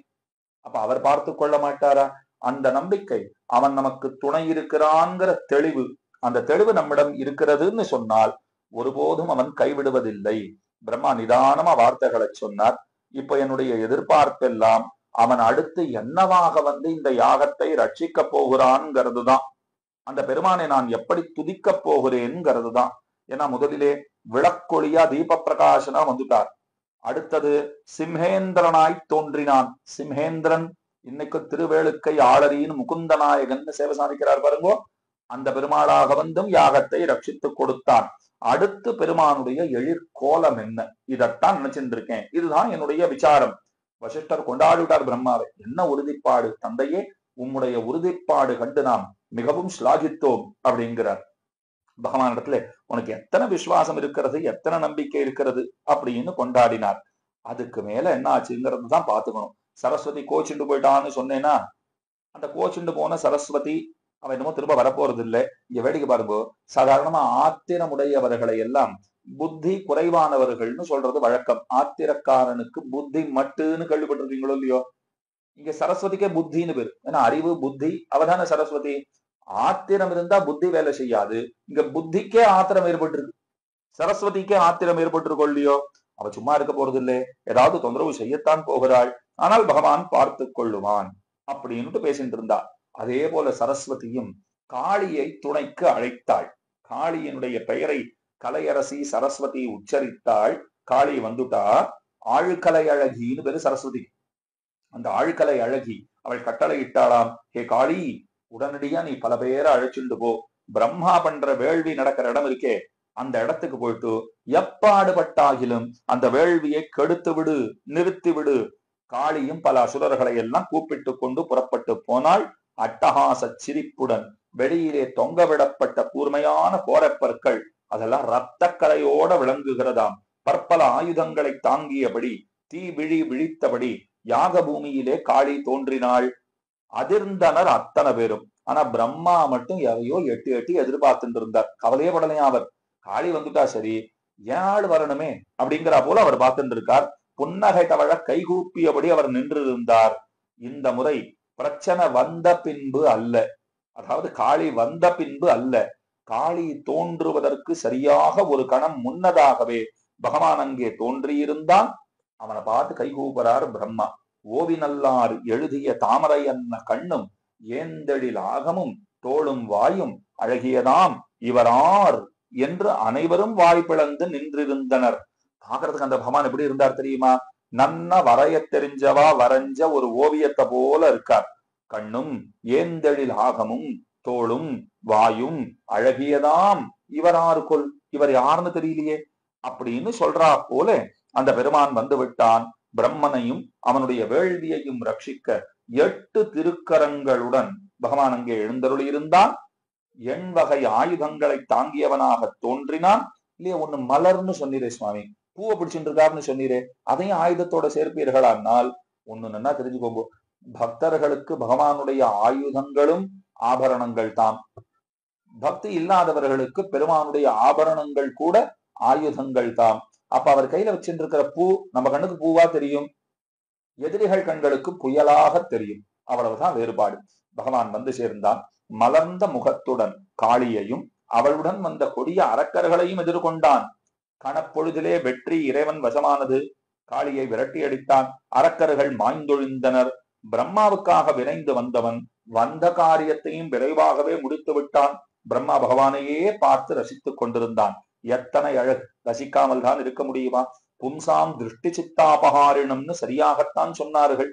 அப்ப அவர் பார்த்து கொள்ள மாட்டாரா? அந்த நம்பிக்கை, அவன் நமக்கு துணை இருக்கிறான்ங்கிற தெளிவு, அந்த தெளிவு நம்மிடம் இருக்கிறதுன்னு சொன்னால் ஒருபோதும் அவன் கைவிடுவதில்லை. பிரம்மா நிதானமா வார்த்தைகளை சொன்னார். இப்ப என்னுடைய எதிர்பார்ப்பெல்லாம் அவன் அடுத்து என்னவாக வந்து இந்த யாகத்தை ரட்சிக்க போகிறான்ங்கிறது தான். அந்த பெருமானை நான் எப்படி துதிக்க போகிறேன்ங்கிறது தான். ஏன்னா முதலிலே விளக்கொளியா தீப பிரகாசனா வந்துட்டார். அடுத்தது சிம்ஹேந்திரனாய் தோன்றினான். சிம்ஹேந்திரன் இன்னைக்கு திருவேளுக்கை ஆளரின்னு முகுந்த நாயகன் சேவை சாதிக்கிறார் பாருங்கோ. அந்த பெருமாளாக வந்தும் யாகத்தை ரட்சித்துக் கொடுத்தான். அடுத்து பெருமானுடைய எழிற்கோலம் என்ன, இதைத்தான் நினைச்சிட்டு இருக்கேன். இதுதான் என்னுடைய விசாரம். வசிஷ்டர் கொண்டாடிவிட்டார் பிரம்மாவை. என்ன உறுதிப்பாடு தந்தையே, உம்முடைய உறுதிப்பாடு கண்டு நாம் மிகவும் ஸ்லாகித்தோம் அப்படிங்கிறார். பகவான் இடத்துல உனக்கு எத்தனை விசுவாசம் இருக்கிறது, எத்தனை நம்பிக்கை இருக்கிறது அப்படின்னு கொண்டாடினார். அதுக்கு மேல என்ன ஆச்சுங்கிறது தான் பாத்துக்கணும். சரஸ்வதி கோச்சுண்டு போயிட்டான்னு சொன்னேன்னா, அந்த கோச்சுண்டு போன சரஸ்வதி அவன் என்னமோ திரும்ப வரப்போறது இல்லை. இங்க வேடிக்கை பாருங்க, சாதாரணமா ஆத்திரமுடையவர்களை எல்லாம் புத்தி குறைவானவர்கள்னு சொல்றது வழக்கம். ஆத்திரக்காரனுக்கு புத்தி மட்டுன்னு கேள்விப்பட்டிருக்கீங்களோ இல்லையோ? இங்க சரஸ்வதிக்கே புத்தின்னு பேரு. ஏன்னா அறிவு புத்தி அவதான சரஸ்வதி. ஆத்திரம் இருந்தா புத்தி வேலை செய்யாது. இங்க புத்திக்கே ஆத்திரம் ஏற்பட்டிருக்கு, சரஸ்வதிக்கே ஆத்திரம் ஏற்பட்டிருக்கோ இல்லையோ? அவ சும்மா இருக்க போறது இல்லை, ஏதாவது தொந்தரவு செய்யத்தான் போகிறாள். ஆனால் பகவான் பார்த்து கொள்ளுவான் அப்படின்னுட்டு பேசிட்டு இருந்தா. அதே போல சரஸ்வதியும் காளியை துணைக்கு அழைத்தாள். காளியினுடைய பெயரை கலையரசி சரஸ்வதி உச்சரித்தாள். காளி வந்துட்டா. ஆழ்கலை அழகின்னு பேரு சரஸ்வதி. அந்த ஆழ்கலை அழகி அவள் கட்டளை இட்டாளாம், ஹே காளி, உடனடியா நீ பல பேரை அழைச்சுண்டு போ. பிரம்மா பண்ற வேள்வி நடக்கிற இடம் இருக்கே, அந்த இடத்துக்கு போயிட்டு எப்பாடுபட்டாகிலும் அந்த வேள்வியை கெடுத்து விடு, நிறுத்தி விடு. காளியும் பல அசுரர்களை எல்லாம் கூப்பிட்டு கொண்டு புறப்பட்டு போனாள். அட்டகாச சிரிப்புடன் வெளியிலே தொங்கவிடப்பட்ட கூர்மையான கோரப்பற்கள் அதெல்லாம் இரத்த கரையோட விளங்குகிறதாம். பற்பல ஆயுதங்களை தாங்கியபடி தீ விழி விழித்தபடி யாக பூமியிலே காளி தோன்றினாள். அதிர்ந்தனர் அத்தனை பேரும். ஆனா பிரம்மா மட்டும் எவையோ எட்டி எட்டி எதிர்பார்த்துட்டு இருந்தார். கவலையே படலையா அவர். காளி வந்துட்டா சரி, ஏன் வரணுமே அப்படிங்கிற போல அவர் பார்த்துட்டு இருக்கார். புன்னகை தவழ கைகூப்பியபடி அவர் நின்று இருந்தார். இந்த முறை பிரச்சனை வந்த பின்பு அல்ல, அதாவது காளி வந்த பின்பு அல்ல, காளி தோன்றுவதற்கு சரியாக ஒரு கணம் முன்னதாகவே பகவான் அங்கே தோன்றியிருந்தான். அவனை பார்த்து கைகூப்பறார் பிரம்மா. ஓவிநல்லார் எழுதிய தாமரை அன்ன கண்ணும் ஏந்தெழில் ஆகமும் தோளும் வாயும் அழகியதாம் இவரார் என்று அனைவரும் வாய் பிளந்து நின்றிருந்தனர். பாக்குறதுக்கு அந்த பகவான் எப்படி இருந்தார் தெரியுமா? நன்ன வரைய தெரிஞ்சவா வரைஞ்ச ஒரு ஓவியத்தை போல இருக்கார். கண்ணும் ஏந்தெழில் ஆகமும் தோளும் வாயும் அழகியதாம் இவராருக்குள், இவர் யாருன்னு தெரியலையே அப்படின்னு சொல்றா போல அந்த பெருமான் வந்து விட்டான். பிரம்மனையும் அவனுடைய வேள்வியையும் ரட்சிக்க 8 திருக்கரங்களுடன் பகவான் அங்கே எழுந்தருளி இருந்தான். எண்வகை ஆயுதங்களை தாங்கியவனாக தோன்றினான். இல்லையா, ஒண்ணு மலர்ன்னு சொன்னீரே சுவாமி, பூவை பிடிச்சுட்டு இருக்காருன்னு சொன்னீரே, அதையும் ஆயுதத்தோட சேர்ப்பீர்களானால் ஒண்ணு நல்லா தெரிஞ்சுக்கோங்க. பக்தர்களுக்கு பகவானுடைய ஆயுதங்களும் ஆபரணங்கள் தான். பக்தி இல்லாதவர்களுக்கு பெருமானுடைய ஆபரணங்கள் கூட ஆயுதங்கள் தான். அப்ப அவர் கையில வச்சுட்டு இருக்கிற பூ நம்ம கண்ணுக்கு பூவா தெரியும், எதிரிகள் கண்களுக்கு புயலாக தெரியும். அவ்வளவுதான் வேறுபாடு. பகவான் வந்து சேர்ந்தான். மலர்ந்த முகத்துடன் காளியையும் அவளுடன் வந்த கொடிய அரக்கர்களையும் எதிர்கொண்டான். கணப்பொழுதிலே வெற்றி இறைவன் வசமானது. காளியை விரட்டி அடித்தான். அரக்கர்கள் மாய்ந்தொழிந்தனர். பிரம்மாவுக்காக விரைந்து வந்தவன் வந்த காரியத்தையும் விரைவாகவே முடித்து விட்டான். பிரம்மா பகவானையே பார்த்து ரசித்துக் கொண்டிருந்தான். எத்தனை அழகு, ரசிக்காமல் தான் இருக்க முடியுமா? பும்சாம் திருஷ்டி சித்தாபகாரிணம்னு சரியாகத்தான் சொன்னார்கள்.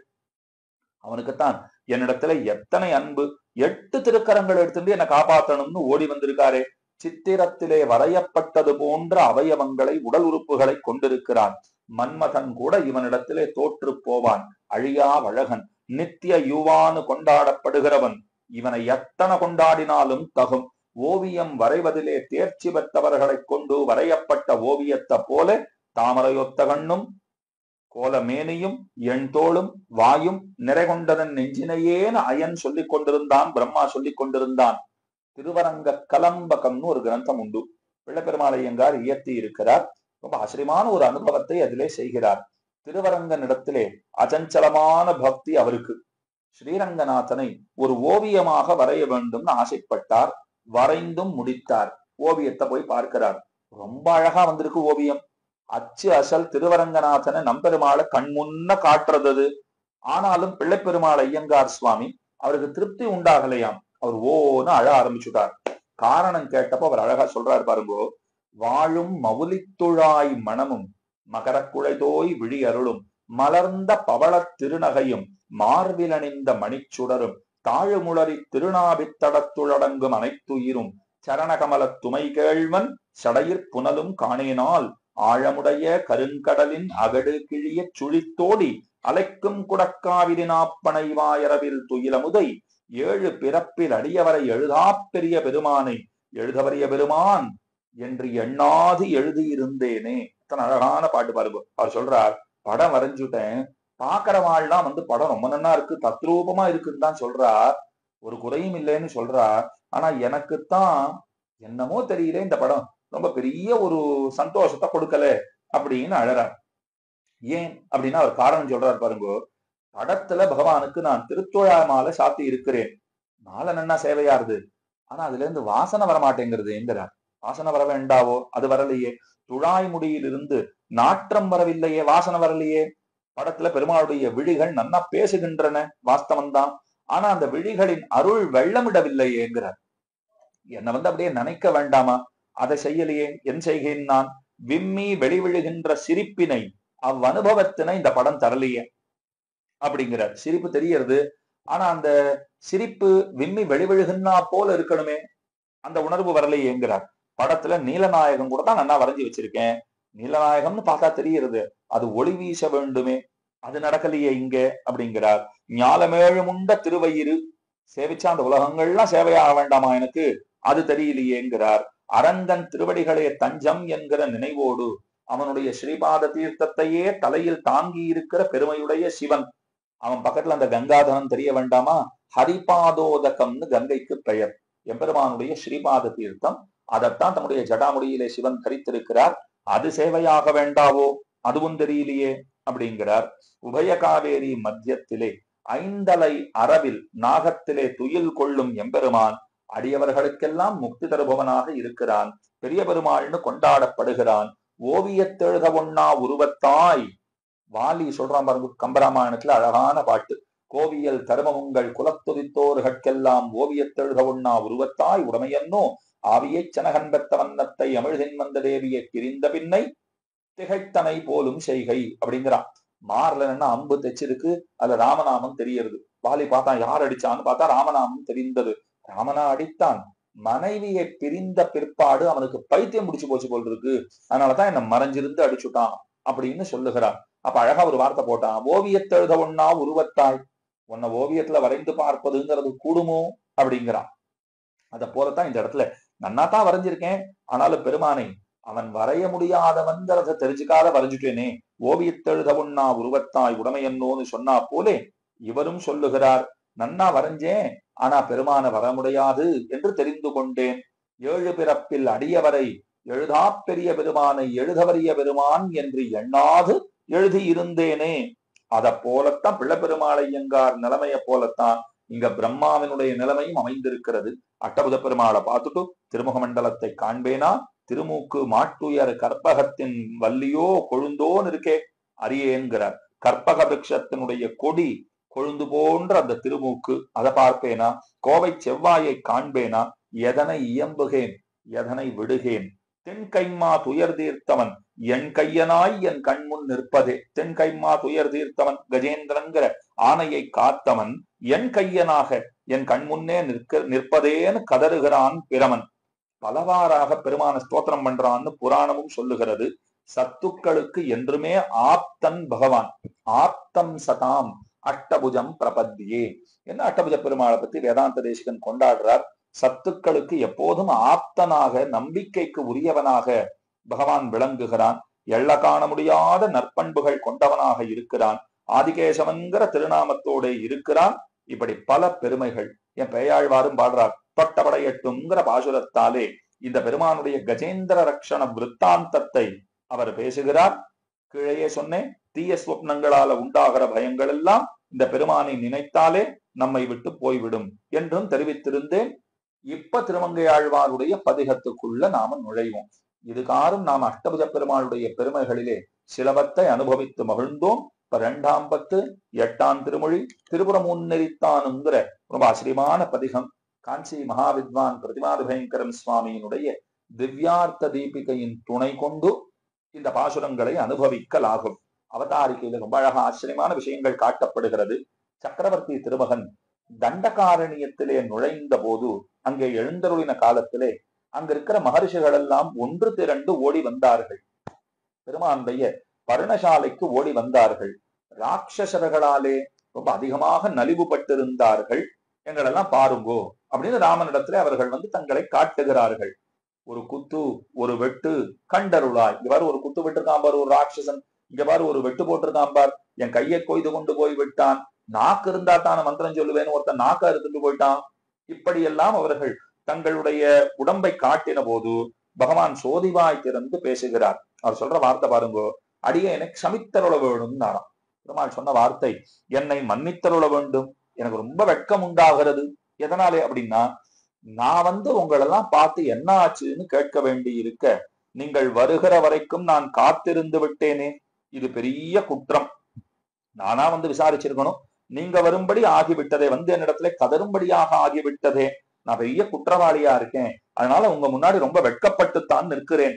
அவனுக்குத்தான் என்னிடத்துல எத்தனை அன்பு. 8 திருக்கரங்கள் எடுத்துட்டு என்னை காப்பாற்றணும்னு ஓடி வந்திருக்காரே. சித்திரத்திலே வரையப்பட்டது போன்ற அவயவங்களை, உடல் உறுப்புகளை கொண்டிருக்கிறான். மன்மதன் கூட இவனிடத்திலே தோற்று போவான். அழியா வழகன், நித்திய யுவானு கொண்டாடப்படுகிறவன். இவனை எத்தனை கொண்டாடினாலும் தகும். ஓவியம் வரைவதிலே தேர்ச்சி பெற்றவர்களை கொண்டு வரையப்பட்ட ஓவியத்தை போல தாமரையொத்த கண்ணும் கோலமேனியும் எண்தோளும் வாயும் நிறை கொண்டதன் நெஞ்சினையேன்னு அயன் சொல்லிக் கொண்டிருந்தான். பிரம்மா சொல்லிக் கொண்டிருந்தான். திருவரங்க கலம்பகம்னு ஒரு கிரந்தம் உண்டு. பிள்ளைப்பெருமாளையங்கார் இயற்றி இருக்கிறார். ரொம்ப ஆச்சரியமான ஒரு அனுபவத்தை அதிலே செய்கிறார். திருவரங்கனிடத்திலே அச்சஞ்சலமான பக்தி அவருக்கு. ஸ்ரீரங்கநாதனை ஒரு ஓவியமாக வரைய வேண்டும்னு ஆசைப்பட்டார். வரைந்தும் முடித்தார். ஓவியத்தை போய் பார்க்கிறார். ரொம்ப அழகா வந்திருக்கு ஓவியம். அச்சு அசல் திருவரங்கநாதனை நம்பெருமாளை கண்முன்ன காட்டுறது. ஆனாலும் பிள்ளைப்பெருமாள் ஐயங்கார் சுவாமி அவருக்கு திருப்தி உண்டாகலையாம். அவர் ஓன்னு அழ ஆரம்பிச்சுட்டார். காரணம் கேட்டப்போ அவர் அழகா சொல்றாரு பாருங்கோ. வாழும் மவுலித்துழாய் மணமும் மகரக்குழைதோய் விழி அருளும் மலர்ந்த பவள திருநகையும் மார்பிலணிந்த மணிச்சுடரும் தாழுமுளரி திருநாபித்தடத்துழடங்கும் அனைத்துயிரும் சரணகமல துமை கேழ்வன் சடையிற் புனலும் காணேனால் ஆழமுடைய கருங்கடலின் அகடு கிழிய சுழித்தோடி அலைக்கும் குடக்காவிரி நாப்பனை வாயரவில் துயிலமுதை ஏழு பிறப்பில் அடியவரை எழுதாப் பெரிய பெருமானை எழுதவரிய பெருமான் என்று எண்ணாது எழுதியிருந்தேனே. அத்தனை அழகான பாட்டு பாருங்க. அவர் சொல்றார், படம் வரைஞ்சுட்டேன், பாக்குறவாள்லாம் படம் ரொம்ப நன்னா இருக்கு, தத்ரூபமா இருக்குன்னு தான் சொல்றார், ஒரு குறையும் இல்லைன்னு சொல்றார். ஆனா எனக்குத்தான் என்னமோ தெரியல, இந்த படம் ரொம்ப பெரிய ஒரு சந்தோஷத்தை கொடுக்கல அப்படின்னு அழறார். ஏன் அப்படின்னா அவர் காரணம் சொல்றாரு பாருங்க. படத்துல பகவானுக்கு நான் திருத்தோழா மாலை சாத்தி இருக்கிறேன், மாலை நன்னா சேவையாருது, ஆனா அதுல இருந்து வாசனை வரமாட்டேங்கிறது என்கிறார். வாசனை வர வேண்டாவோ, அது வரலையே. துழாய் முடியிலிருந்து நாற்றம் வரவில்லையே, வாசனை வரலையே. படத்துல பெருமாளுடைய விழிகள் நன்னா பேசுகின்றன, வாஸ்தவம் தான், ஆனா அந்த விழிகளின் அருள் வெள்ளமிடவில்லையேங்கிறார். என்னை அப்படியே நினைக்க வேண்டாமா, அதை செய்யலையே, என் செய்கிறேன் நான். விம்மி வெளிவிழுகின்ற சிரிப்பினை, அவ்வனுபவத்தினை இந்த படம் தரலையே அப்படிங்கிறார். சிரிப்பு தெரியறது, ஆனா அந்த சிரிப்பு விம்மி வெளிவிழுகின்னா போல இருக்கணுமே, அந்த உணர்வு வரலையேங்கிறார். படத்துல நீலநாயகம் கூட தான் நல்லா வரைஞ்சி வச்சிருக்கேன், நீலநாயகம்னு பார்த்தா தெரிகிறது, அது ஒளி வீச வேண்டுமே, அது நடக்கலையே இங்க அப்படிங்கிறார். ஞாலமேழுமுண்ட திருவயிறு சேவிச்சா அந்த உலகங்கள்லாம் சேவையாக வேண்டாமா எனக்கு, அது தெரியலையேங்கிறார். அரங்கன் திருவடிகளே தஞ்சம் என்கிற நினைவோடு அவனுடைய ஸ்ரீபாத தீர்த்தத்தையே தலையில் தாங்கி இருக்கிற பெருமையுடைய சிவன், அவன் பக்கத்துல அந்த கங்காதனம் தெரிய வேண்டாமா. ஹரிபாதோதகம்னு கங்கைக்கு பெயர், எம்பெருமானுடைய ஸ்ரீபாத தீர்த்தம், அதைத்தான் தன்னுடைய ஜடாமுடியிலே சிவன் தரித்திருக்கிறார், அது சேவையாக வேண்டாவோ, அதுவும் தெரியலையே அப்படிங்கிறார். உபய காவேரி மத்தியத்திலே ஐந்தலை அரவில் நாகத்திலே துயில் கொள்ளும் எம்பெருமான் அடியவர்களுக்கெல்லாம் முக்தி தருபவனாக இருக்கிறான், பெரிய பெருமாள்னு கொண்டாடப்படுகிறான். ஓவியத்தெழுத ஒன்னா உருவத்தாய், வாலி சொல்றான் பாருங்க கம்பராமாயணத்துல, அழகான பாட்டு. கோவியல் தருமமுங்கள் குலத்துதித்தோர்கட்கெல்லாம் ஓவியத்தெழுத ஒன்னா உருவத்தாய் உடமையன்னோ ஆவியை சனகன் பெத்த வண்ணத்தை அமிழ்தின் வந்த தேவியை பிரிந்த பின்னை திகைத்தனை போலும் செய்கை அப்படிங்கிறான். மாறல என்ன அம்பு தைச்சிருக்கு, அதுல ராமநாமம் தெரியறது. வாலி பார்த்தான், யார் அடிச்சான்னு பார்த்தா ராமநாமம் தெரிந்தது. ராமனா அடித்தான், மனைவியை பிரிந்த பிற்பாடு அவனுக்கு பைத்தியம் முடிச்சு போச்சு போல் இருக்கு, அதனாலதான் என்ன மறைஞ்சிருந்து அடிச்சுட்டான் அப்படின்னு சொல்லுகிறான். அப்ப அழகா ஒரு வார்த்தை போட்டான், ஓவியத்தெழுத ஒன்னா உருவத்தாய், உன்னை ஓவியத்துல வரைந்து பார்ப்பதுங்கிறது கூடுமோ அப்படிங்கிறான். அத போலத்தான் இந்த இடத்துல நன்னாதான் வரைஞ்சிருக்கேன், ஆனாலும் பெருமானை அவன் வரைய முடியாதவன்கிறத தெரிஞ்சுக்காத வரைஞ்சுட்டேனே, ஓவியத்தெழுத ஒன்னா உருவத்தாய் உடமையன்னோன்னு சொன்னா போலே இவரும் சொல்லுகிறார், நன்னா வரைஞ்சேன், ஆனா பெருமான வர முடியாது என்று தெரிந்து கொண்டேன். ஏழு பிறப்பில் அடியவரை எழுதா பெரிய பெருமானை எழுதவரிய பெருமான் என்று எண்ணாது எழுதி இருந்தேனே. அத போலத்தான் பிள்ளை பெருமாளை எங்கார் நிலைமைய போலத்தான் இங்க பிரம்மாவினுடைய நிலைமையும் அமைந்திருக்கிறது. அட்டபுத பெருமாளை பார்த்துட்டு திருமுக மண்டலத்தை காண்பேனா, திருமூக்கு மாட்டுயர் கற்பகத்தின் வல்லியோ கொழுந்தோன்னு இருக்கே அரியேன்கிறார். கற்பக விருட்சத்தினுடைய கொடி கொழுந்து போன்ற அந்த திருமூக்கு, அதை பார்ப்பேனா, கோவை செவ்வாயை காண்பேனா, எதனை இயம்புகேன் எதனை விடுகேன். தென்கைமா துயர் தீர்த்தவன் என் கையனாய் என் கண்முன் நிற்பதே. தென்கைமா துயர் தீர்த்தவன் கஜேந்திரன்கிற ஆணையை காத்தவன் என் கையனாக என் கண்முன்னே நிற்பதேன்னு கதறுகிறான் பிரமன். பலவாறாக பெருமான ஸ்தோத்திரம் பண்றான்னு புராணமும் சொல்லுகிறது. சத்துக்களுக்கு என்றுமே ஆப்தன் பகவான், ஆப்தம் சதாம் அஷ்டபுஜம் பிரபத்தியே. என்ன அஷ்டபுஜ பெருமாளை பத்தி வேதாந்த தேசிகன் கொண்டாடுறார். சத்துக்களுக்கு எப்போதும் ஆப்தனாக, நம்பிக்கைக்கு உரியவனாக பகவான் விளங்குகிறான். எள்ள காண முடியாத நற்பண்புகள் கொண்டவனாக இருக்கிறான். ஆதிகேசவன்கிற திருநாமத்தோட இருக்கிறான். இப்படி பல பெருமைகள் என் பெயாழ்வாரும் பாடுறார். தொட்டபடையட்டுங்கிற பாசுரத்தாலே இந்த பெருமானுடைய கஜேந்திர ரக்ஷண விருத்தாந்தத்தை அவர் பேசுகிறார். கீழே சொன்னேன், தீய ஸ்வப்னங்களால உண்டாகிற பயங்கள் எல்லாம் இந்த பெருமானை நினைத்தாலே நம்மை விட்டு போய்விடும் என்றும் தெரிவித்திருந்தேன். இப்ப திருமங்கையாழ்வாருடைய பதிகத்துக்குள்ள நாம நுழைவோம். இதுகாரும் நாம் அஷ்டபுஜ பெருமாளுடைய பெருமைகளிலே சிலவத்தை அனுபவித்து மகிழ்ந்தோம். இப்ப 2ஆம் பத்து 8ஆம் திருமொழி திருபுரம் முன்னெறித்தானுங்கிற ரொம்ப ஆச்சரியமான பதிகம். காஞ்சி மகாவித்வான் பிரதிமாது பயங்கரம் சுவாமியினுடைய திவ்யார்த்த தீபிகையின் துணை கொண்டு இந்த பாசுரங்களை அனுபவிக்கலாகும். அவதாரிக்கையில ரொம்ப அழகா ஆச்சரியமான விஷயங்கள் காட்டப்படுகிறது. சக்கரவர்த்தி திருமகன் தண்டகாரண்யத்திலே நுழைந்த போது, அங்கே எழுந்தருளின காலத்திலே அங்க இருக்கிற மகர்ஷிகள் எல்லாம் ஒன்று திரண்டு ஓடி வந்தார்கள். பெருமானுடைய பர்ணசாலைக்கு ஓடி வந்தார்கள். ராட்சசர்களாலே ரொம்ப அதிகமாக நலிவுபட்டிருந்தார்கள். எங்களெல்லாம் பாருங்கோ அப்படின்னு ராமனிடத்திலே அவர்கள் வந்து தங்களை காட்டுகிறார்கள். ஒரு குத்து ஒரு வெட்டு கண்டருளாய். இங்க பாரு ஒரு குத்து விட்டுருக்கான் பாரு ஒரு ராட்சசன், இங்க பாரு ஒரு வெட்டு போட்டிருக்கான் பார், என் கையை கொய்து கொண்டு போய் விட்டான், நாக்கு இருந்தா தான மந்திரம் சொல்லுவேன்னு ஒருத்தன் நாக்கா இருந்துட்டு போயிட்டான். இப்படியெல்லாம் அவர்கள் தங்களுடைய உடம்பை காட்டின போது பகவான் சோதிவாய் திறந்து பேசுகிறார். அவர் சொல்ற வார்த்தை பாருங்கோ, அடியேனை க்ஷமித்தருள வேணும் நாராம். பெருமாள் சொன்ன வார்த்தை, என்னை மன்னித்தருள வேண்டும், எனக்கு ரொம்ப வெட்கம் உண்டாகிறது. எதனாலே அப்படின்னா, நான் வந்து உங்களெல்லாம் பார்த்து என்ன ஆச்சுன்னு கேட்க வேண்டி இருக்க, நீங்கள் வருகிற வரைக்கும் நான் காத்திருந்து விட்டேனே, இது பெரிய குற்றம். நானா வந்து விசாரிச்சிருக்கணும், நீங்க வரும்படி ஆகிவிட்டதே, வந்து என்னிடத்துல கதரும்படியாக ஆகிவிட்டதே, நான் பெரிய குற்றவாளியா இருக்கேன், அதனால உங்க முன்னாடி ரொம்ப வெட்கப்பட்டுத்தான் நிற்கிறேன்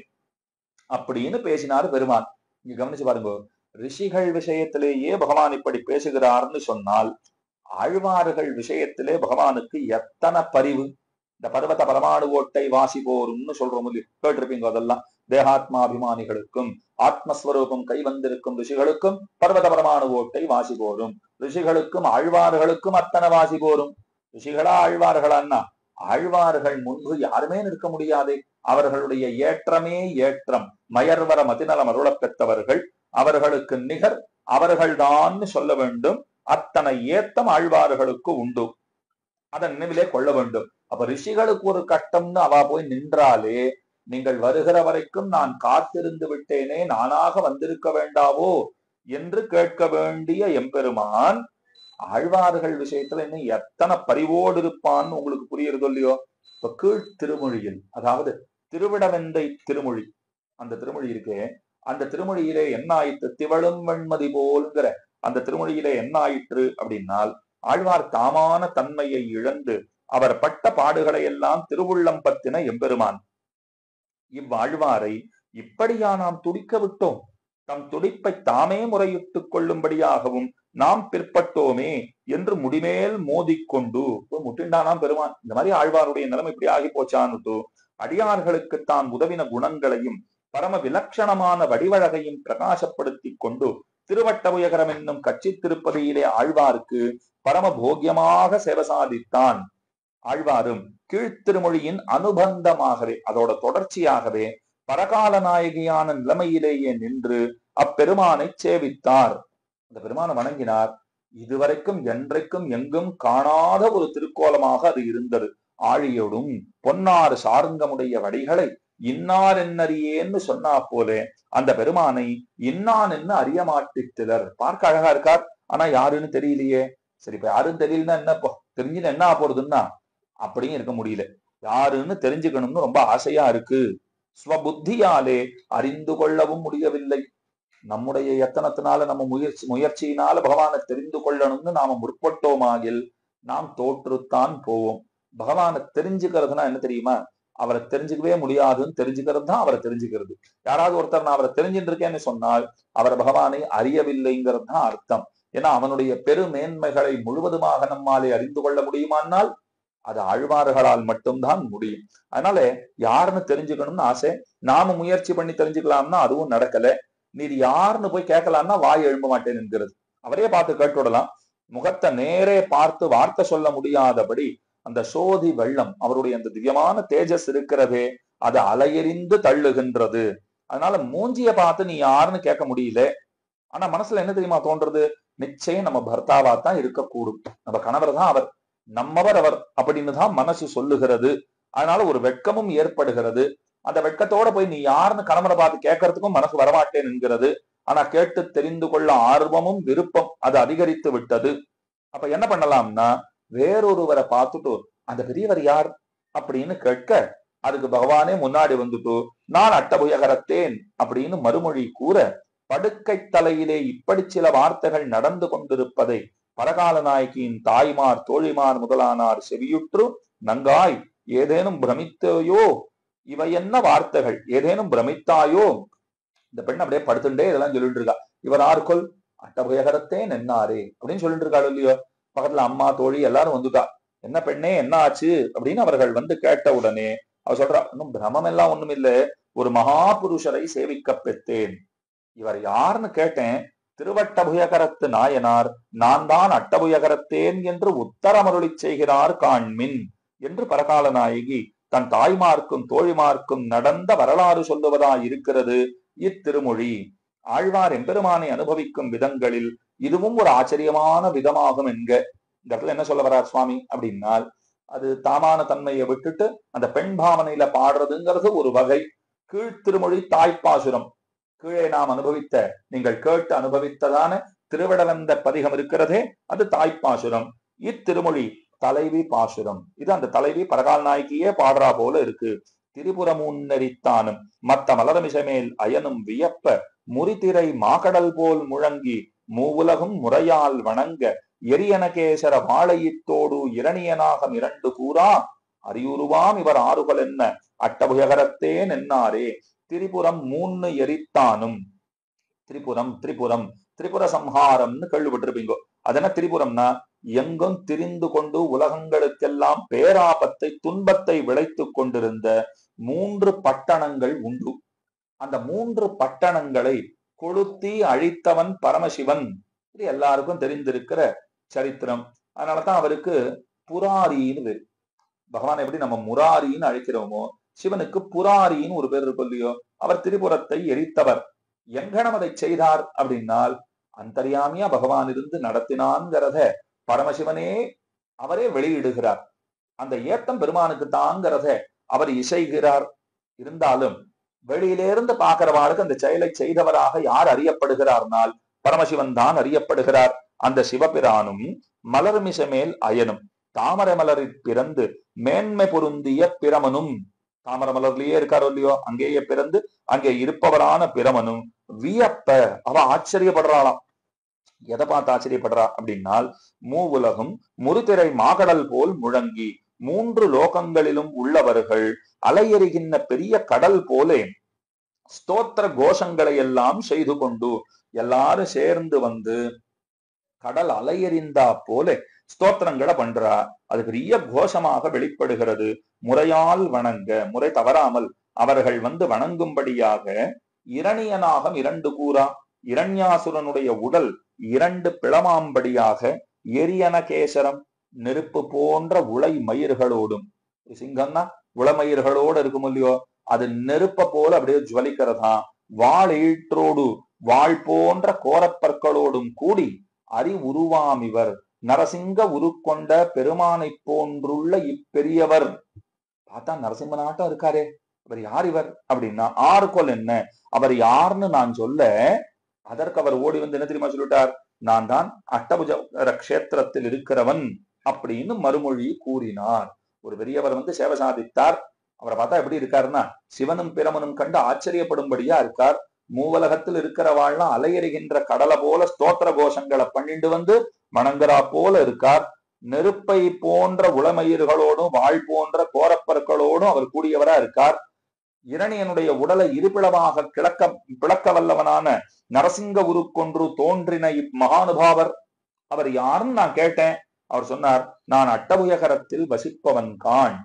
அப்படின்னு பேசினாரு பெருமான். இங்க கவனிச்சு பாருங்க, ரிஷிகள் விஷயத்திலேயே பகவான் இப்படி பேசுகிறார்னு சொன்னால், ஆழ்வார்கள் விஷயத்திலே பகவானுக்கு எத்தனை பரிவு. இந்த பர்வத பரமாணு ஓட்டை வாசி போரும்னு சொல்றோம், கேட்டிருப்பீங்க. அதெல்லாம் தேகாத்மாபிமானிகளுக்கும் ஆத்மஸ்வரூபம் கை வந்திருக்கும் ரிஷிகளுக்கும் பர்வத பரமாணு ஓட்டை வாசி போரும், ரிஷிகளுக்கும் ஆழ்வார்களுக்கும் அத்தனை வாசி போரும். ரிஷிகளா ஆழ்வார்களான்னா, ஆழ்வார்கள் முன்பு யாருமே நிற்க முடியாதே, அவர்களுடைய ஏற்றமே ஏற்றம், மயர்வர மதிநலம் அருளப் பெற்றவர்கள், அவர்களுக்கு நிகர் அவர்கள்தான் சொல்ல வேண்டும். அத்தனை ஏத்தம் ஆழ்வார்களுக்கு உண்டு, அதை நினைவிலே கொள்ள வேண்டும். அப்ப ரிஷிகளுக்கு ஒரு கட்டம்னு அவா போய் நின்றாலே, நீங்கள் வருகிற வரைக்கும் நான் காத்திருந்து விட்டேனே, நானாக வந்திருக்க வேண்டாவோ என்று கேட்க வேண்டிய எம்பெருமான் ஆழ்வார்கள் விஷயத்துல இன்னும் எத்தனை பரிவோடு இருப்பான்னு உங்களுக்கு புரியுறதோ இல்லையோ. இப்ப கீழ் திருமொழியில், அதாவது திருவிடவெந்தை திருமொழி, அந்த திருமொழி இருக்கே, அந்த திருமொழியிலே என்ன ஆயிற்று, திவழும் வெண்மதி போல்ங்கிற அந்த திருமொழியிலே என்ன ஆயிற்று அப்படின்னால், ஆழ்வார் தாமான தன்மையை இழந்து அவர் பட்ட பாடுகளை எல்லாம் திருவுள்ளம் பத்தின எம்பெருமான். இவ்வாழ்வாரை இப்படியா நாம் துடிக்க விட்டோம், தம் துடிப்பை தாமே முறையிட்டுக் கொள்ளும்படியாகவும் நாம் பிற்பட்டோமே என்று முடிமேல் மோதிக்கொண்டு முட்டிண்டானாம் பெருமான். இந்த மாதிரி ஆழ்வாருடைய நிலைமை இப்படி ஆகி போச்சான்னுட்டு அடியார்களுக்கு தான் உதவின குணங்களையும் பரம விலட்சணமான வடிவழகையும் பிரகாசப்படுத்தி கொண்டு திருவட்டபுயகரம் என்னும் கட்சி திருப்பதியிலே ஆழ்வாருக்கு பரம போக்கியமாக சேவை சாதித்தான். ஆழ்வாரும் கீழ்த்திருமொழியின் அனுபந்தமாகவே, அதோட தொடர்ச்சியாகவே பரகால நாயகியான நிலைமையிலேயே நின்று அப்பெருமானை சேவித்தார். அந்த பெருமானை வணங்கினார். இதுவரைக்கும் என்றைக்கும் எங்கும் காணாத ஒரு திருக்கோலமாக அது இருந்தது. ஆழியோடும் பொன்னாறு சாருங்கமுடைய வடிகளை இன்னார் என்னறியேன்னு சொன்னா போலே அந்த பெருமானை இன்னான் என்ன அறிய மாட்டித்திலர். பார்க்க அழகா இருக்கார், ஆனா யாருன்னு தெரியலையே. சரி, இப்ப யாருன்னு தெரியலன்னா என்ன, தெரிஞ்சுன்னு என்ன போறதுன்னா அப்படியும் இருக்க முடியல. யாருன்னு தெரிஞ்சுக்கணும்னு ரொம்ப ஆசையா இருக்கு, ஸ்வபுத்தியாலே அறிந்து கொள்ளவும் முடியவில்லை. நம்முடைய எத்தனத்தினால, நம்ம முயற்சியினால பகவானை தெரிந்து கொள்ளணும்னு நாம முற்பட்டோமாகில் நாம் தோற்றுத்தான் போவோம். பகவானை தெரிஞ்சுக்கிறதுனா என்ன தெரியுமா, அவரை தெரிஞ்சுக்கவே முடியாதுன்னு தெரிஞ்சுக்கிறது தான் அவரை தெரிஞ்சுக்கிறது. யாராவது ஒருத்தர் நான் அவரை தெரிஞ்சுட்டு இருக்கேன்னு சொன்னால் அவர் பகவானை அறியவில்லைங்கிறது தான் அர்த்தம். ஏன்னா அவனுடைய பெருமேன்மைகளை முழுவதுமாக நம்மாலே அறிந்து கொள்ள முடியுமானால் அது ஆழ்வார்களால் மட்டும்தான் முடியும். அதனால யாருன்னு தெரிஞ்சுக்கணும்னு ஆசை, நாம முயற்சி பண்ணி தெரிஞ்சுக்கலாம்னா அதுவும் நடக்கல. நீர் யாருன்னு போய் கேட்கலாம்னா வாய் எழும்ப மாட்டேன் என்கிறது. அவரே பார்த்து கேட்டுவிடலாம். முகத்தை நேரே பார்த்து வார்த்தை சொல்ல முடியாதபடி அந்த சோதி வெள்ளம், அவருடைய அந்த திவ்யமான தேஜஸ் இருக்கிறதே, அது அலையெறிந்து தள்ளுகின்றது. அதனால மூஞ்சிய பார்த்து நீ யாருன்னு கேட்க முடியல. ஆனா மனசுல என்ன தெரியுமா தோன்றது, நிச்சயம் நம்ம பர்த்தாவா தான் இருக்கக்கூடும், நம்ம கணவர் தான் அவர், நம்மவர் அவர் அப்படின்னு தான் மனசு சொல்லுகிறது. அதனால ஒரு வெட்கமும் ஏற்படுகிறது. அந்த வெட்கத்தோட போய் நீ யாருன்னு கணவரை பார்த்து கேட்கறதுக்கும் மனசு வரமாட்டேன் என்கிறது. ஆனா கேட்டு தெரிந்து கொள்ள ஆர்வமும் விருப்பம் அது அதிகரித்து விட்டது. அப்ப என்ன பண்ணலாம்னா, வேறொருவரை பார்த்துட்டு அந்த பெரியவர் யார் அப்படின்னு கேட்க, அதுக்கு பகவானே முன்னாடி வந்துட்டு நான் அட்டபுயகரத்தேன் அப்படின்னு மறுமொழி கூற, படுக்கை தலையிலே இப்படி சில வார்த்தைகள் நடந்து கொண்டிருப்பதை பரகால நாயகியின் தாய்மார் தோழிமார் முதலானார் செவியுற்று, நங்காய் ஏதேனும் பிரமித்தாயோ, இவை என்ன வார்த்தைகள், ஏதேனும் பிரமித்தாயோ. இந்த பெண் அப்படியே படுத்துட்டே இதெல்லாம் சொல்லிட்டு இருக்கா. இவர் ஆர்கொல் அட்டபுயகரத்தேன் என்னாரே அப்படின்னு சொல்லிட்டு இருக்காள் இல்லையோ. பக்கத்துல அம்மா தோழி எல்லாரும் வந்துட்டா. என்ன பெண்ணே என்ன ஆச்சு அப்படின்னு அவர்கள் வந்து கேட்ட உடனே அவ சொல்றா, இன்னும் பிரமம் எல்லாம் ஒண்ணும் இல்ல, ஒரு மகா புருஷரை சேவிக்க பெற்றேன். இவர் யாருன்னு கேட்டேன். திருவட்டபுயகரத்து நாயனார், நான் தான் அட்டபுயகரத்தேன் என்று உத்தரமருளி செய்கிறார் காண்மின் என்று பரகால நாயகி தன் தாய்மார்க்கும் தோழிமார்க்கும் நடந்த வரலாறு சொல்லுவதாய் இருக்கிறது இத்திருமொழி. ஆழ்வார் எம்பெருமானை அனுபவிக்கும் விதங்களில் இதுவும் ஒரு ஆச்சரியமான விதமாகும் என்க. இந்த இடத்துல என்ன சொல்ல வர்றார் சுவாமி அப்படின்னால், அது தாமான தன்மையை விட்டுட்டு அந்த பெண் பாவனையில பாடுறதுங்கிறது ஒரு வகை. கீழ்த்திருமொழி தாய்ப்பாசுரம், கீழே நாம் அனுபவித்த, நீங்கள் கேட்டு அனுபவித்ததான திருவிடவந்த பதிகம் இருக்கிறதே, அது தாய்ப்பாசுரம். இத்திருமொழி தலைவி பாசுரம். இது அந்த தலைவி பரகால் நாயகியே பாடுறா போல இருக்கு. திரிபுரமுன்னரித்தானும் மத்த மலரமிசமேல் அயனும் வியப்ப முறிதிரை மாகடல் போல் முழங்கி மூவுலகும் முறையால் வணங்க எரியனகேசர வாழையித்தோடு இரணியனாகம் இரண்டு கூறா அரியுருவாம் இவர் ஆறுகள் என்ன அட்டபுயகரத்தேன் என்னாரே. திரிபுரம் மூன்னு எரித்தானும், திரிபுரம் திரிபுரம் திரிபுர சம்ஹாரம்னு கேள்விப்பட்டிருப்பீங்கோ. அதென்ன திரிபுரம்னா, எங்கும் திரிந்து கொண்டு உலகங்களுக்கெல்லாம் பேராபத்தை துன்பத்தை விளைத்து கொண்டிருந்த 3 பட்டணங்கள் உண்டு. அந்த 3 பட்டணங்களை கொளுத்தி அழித்தவன் பரமசிவன். இது எல்லாருக்கும் தெரிந்திருக்கிற சரித்திரம். அதனாலதான் அவருக்கு புராரின்னு பேரு. பகவான் எப்படி நம்ம முராரின்னு அழைக்கிறோமோ, சிவனுக்கு புராரின்னு ஒரு பேர் இருக்கும் இல்லையோ. அவர் திரிபுரத்தை எரித்தவர். எங்கனம் அதை செய்தார் அப்படின்னால், அந்தர்யாமியா பகவான் இருந்து நடத்தினான்கிறத பரமசிவனே அவரே வெளியிடுகிறார். அந்த ஏத்தம் பெருமானுக்கு தான்கிறத அவர் இசைகிறார். இருந்தாலும் வெளியிலிருந்து பார்க்கிறவாளுக்கு அந்த செயலை செய்தவராக யார் அறியப்படுகிறார்னால் பரமசிவன் தான் அறியப்படுகிறார். அந்த சிவபிரானும் மலர்மிசமேல் அயனும், தாமரை மலரில் பிறந்து மேன்மை பொருந்திய பிரமனும், தாமரை மலர்லயே இருக்காரோ இல்லையோ, அங்கேயே பிறந்து அங்கே இருப்பவரான பிரமனும் வியப்ப, அவ ஆச்சரியப்படுறாளாம். எதை பார்த்து ஆச்சரியப்படுறா அப்படின்னால், மூவுலகும் முறுதிரை மாகடல் போல் முழங்கி 3 லோகங்களிலும் உள்ளவர்கள் அலையெறிகின்ற பெரிய கடல் போலே ஸ்தோத்திர கோஷங்களை எல்லாம் செய்து கொண்டு எல்லாரும் சேர்ந்து வந்து கடல் அலையெறிந்தா போல ஸ்தோத்திரங்களை பண்றா. அது பெரிய கோஷமாக வெளிப்படுகிறது. முறையால் வணங்க, முறை தவறாமல் அவர்கள் வந்து வணங்கும்படியாக இரணியனாகம் 2 கூறா, இரண்யாசுரனுடைய உடல் 2 பிளமாம்படியாக எரியன கேசரம், நெருப்பு போன்ற உலை மயிர்களோடும், சிங்கம்னா உளமயிர்களோடு இருக்கும் இல்லையோ, அது நெருப்ப போல அப்படியே ஜுவலிக்கிறதா. வாழ் ஈற்றோடு வாழ் போன்ற கோரப்பற்களோடும் கூடி அரி உருவாம் இவர் நரசிங்க உருக்கொண்ட பெருமானை போன்றுள்ள இப்பெரியவர். பார்த்தா நரசிம்மனாட்டம் இருக்காரே, அவர் யார் இவர் அப்படின்னா, ஆறுகொல் என்ன, அவர் யாருன்னு நான் சொல்ல, அதற்கு அவர் ஓடி வந்து என்ன தெரியுமா சொல்லிட்டார், நான் தான் அட்டபுஜ கஷேத்திரத்தில் இருக்கிறவன் அப்படின்னு மறுமொழி கூறினார். ஒரு பெரியவர் வந்து சேவை சாதித்தார். அவரை பார்த்தா எப்படி இருக்காருன்னா, சிவனும் பிரமனும் கண்டு ஆச்சரியப்படும்படியா இருக்கார். மூவலகத்தில் இருக்கிறவாள்லாம் அலையறிகின்ற கடலை போல ஸ்தோத்திர கோஷங்களை பண்ணிட்டு வந்து வணங்குறா போல இருக்கார். நெருப்பை போன்ற உளமயிர்களோடும் வாழ் போன்ற கோரப்பற்களோடும் அவர் கூடியவரா இருக்கார். இரணியனுடைய உடலை இருபிளமாக பிளக்க வல்லவனான நரசிங்க உருக்கொன்று தோன்றின இம்மகானுபாவர் அவர் யாருன்னு நான் கேட்டேன். அவர் சொன்னார், நான் அட்டபுயகரத்தில் வசிப்பவன் கான்.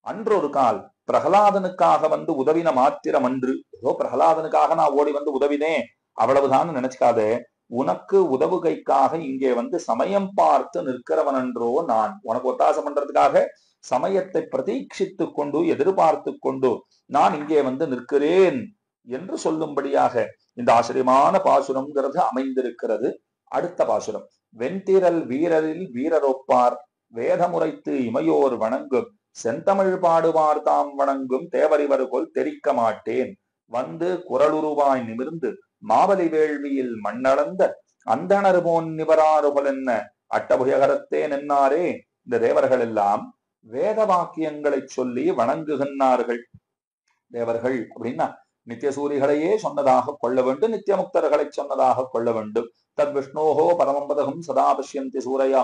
அன்றொரு கால் பிரகலாதனுக்காக வந்து உதவின மாத்திரம் அன்று, ஏதோ பிரகலாதனுக்காக நான் ஓடி வந்து உதவினேன் அவ்வளவுதான் நினைச்சுக்காதே, உனக்கு உதவுகைக்காக இங்கே வந்து சமயம் பார்த்து நிற்கிறவன் என்றோ நான். உனக்கு ஒத்தாசம் பண்றதுக்காக சமயத்தை பிரதீட்சித்து கொண்டு எதிர்பார்த்து கொண்டு நான் இங்கே வந்து நிற்கிறேன் என்று சொல்லும்படியாக இந்த ஆச்சரியமான பாசுரம்ங்கிறது அமைந்திருக்கிறது. அடுத்த பாசுரம், வெண்திரல் வீரரில் வீரரொப்பார் வேதமுறைத்து இமையோர் வணங்கும் செந்தமிழ் பாடுவார் தாம் வணங்கும் தேவரிவர்கொல் தெரிக்க மாட்டேன் வந்து குரலுருவாய் நிமிர்ந்து மாவலி வேள்வியில் மண்ணளந்த அந்தணர் போன் நிவராறுகள் என்ன அட்டபுயகரத்தேன் என்னாரே. இந்த தேவர்கள் எல்லாம் வேத வாக்கியங்களை சொல்லி வணங்குகின்றார்கள். தேவர்கள் அப்படின்னா நித்தியசூரிகளையே சொன்னதாக கொள்ள வேண்டும், நித்திய முக்தர்களை சொன்னதாக கொள்ள வேண்டும். தத் விஷ்ணோஹோ பரமம்பதகம் சதா பஷ்யந்தி சூரையா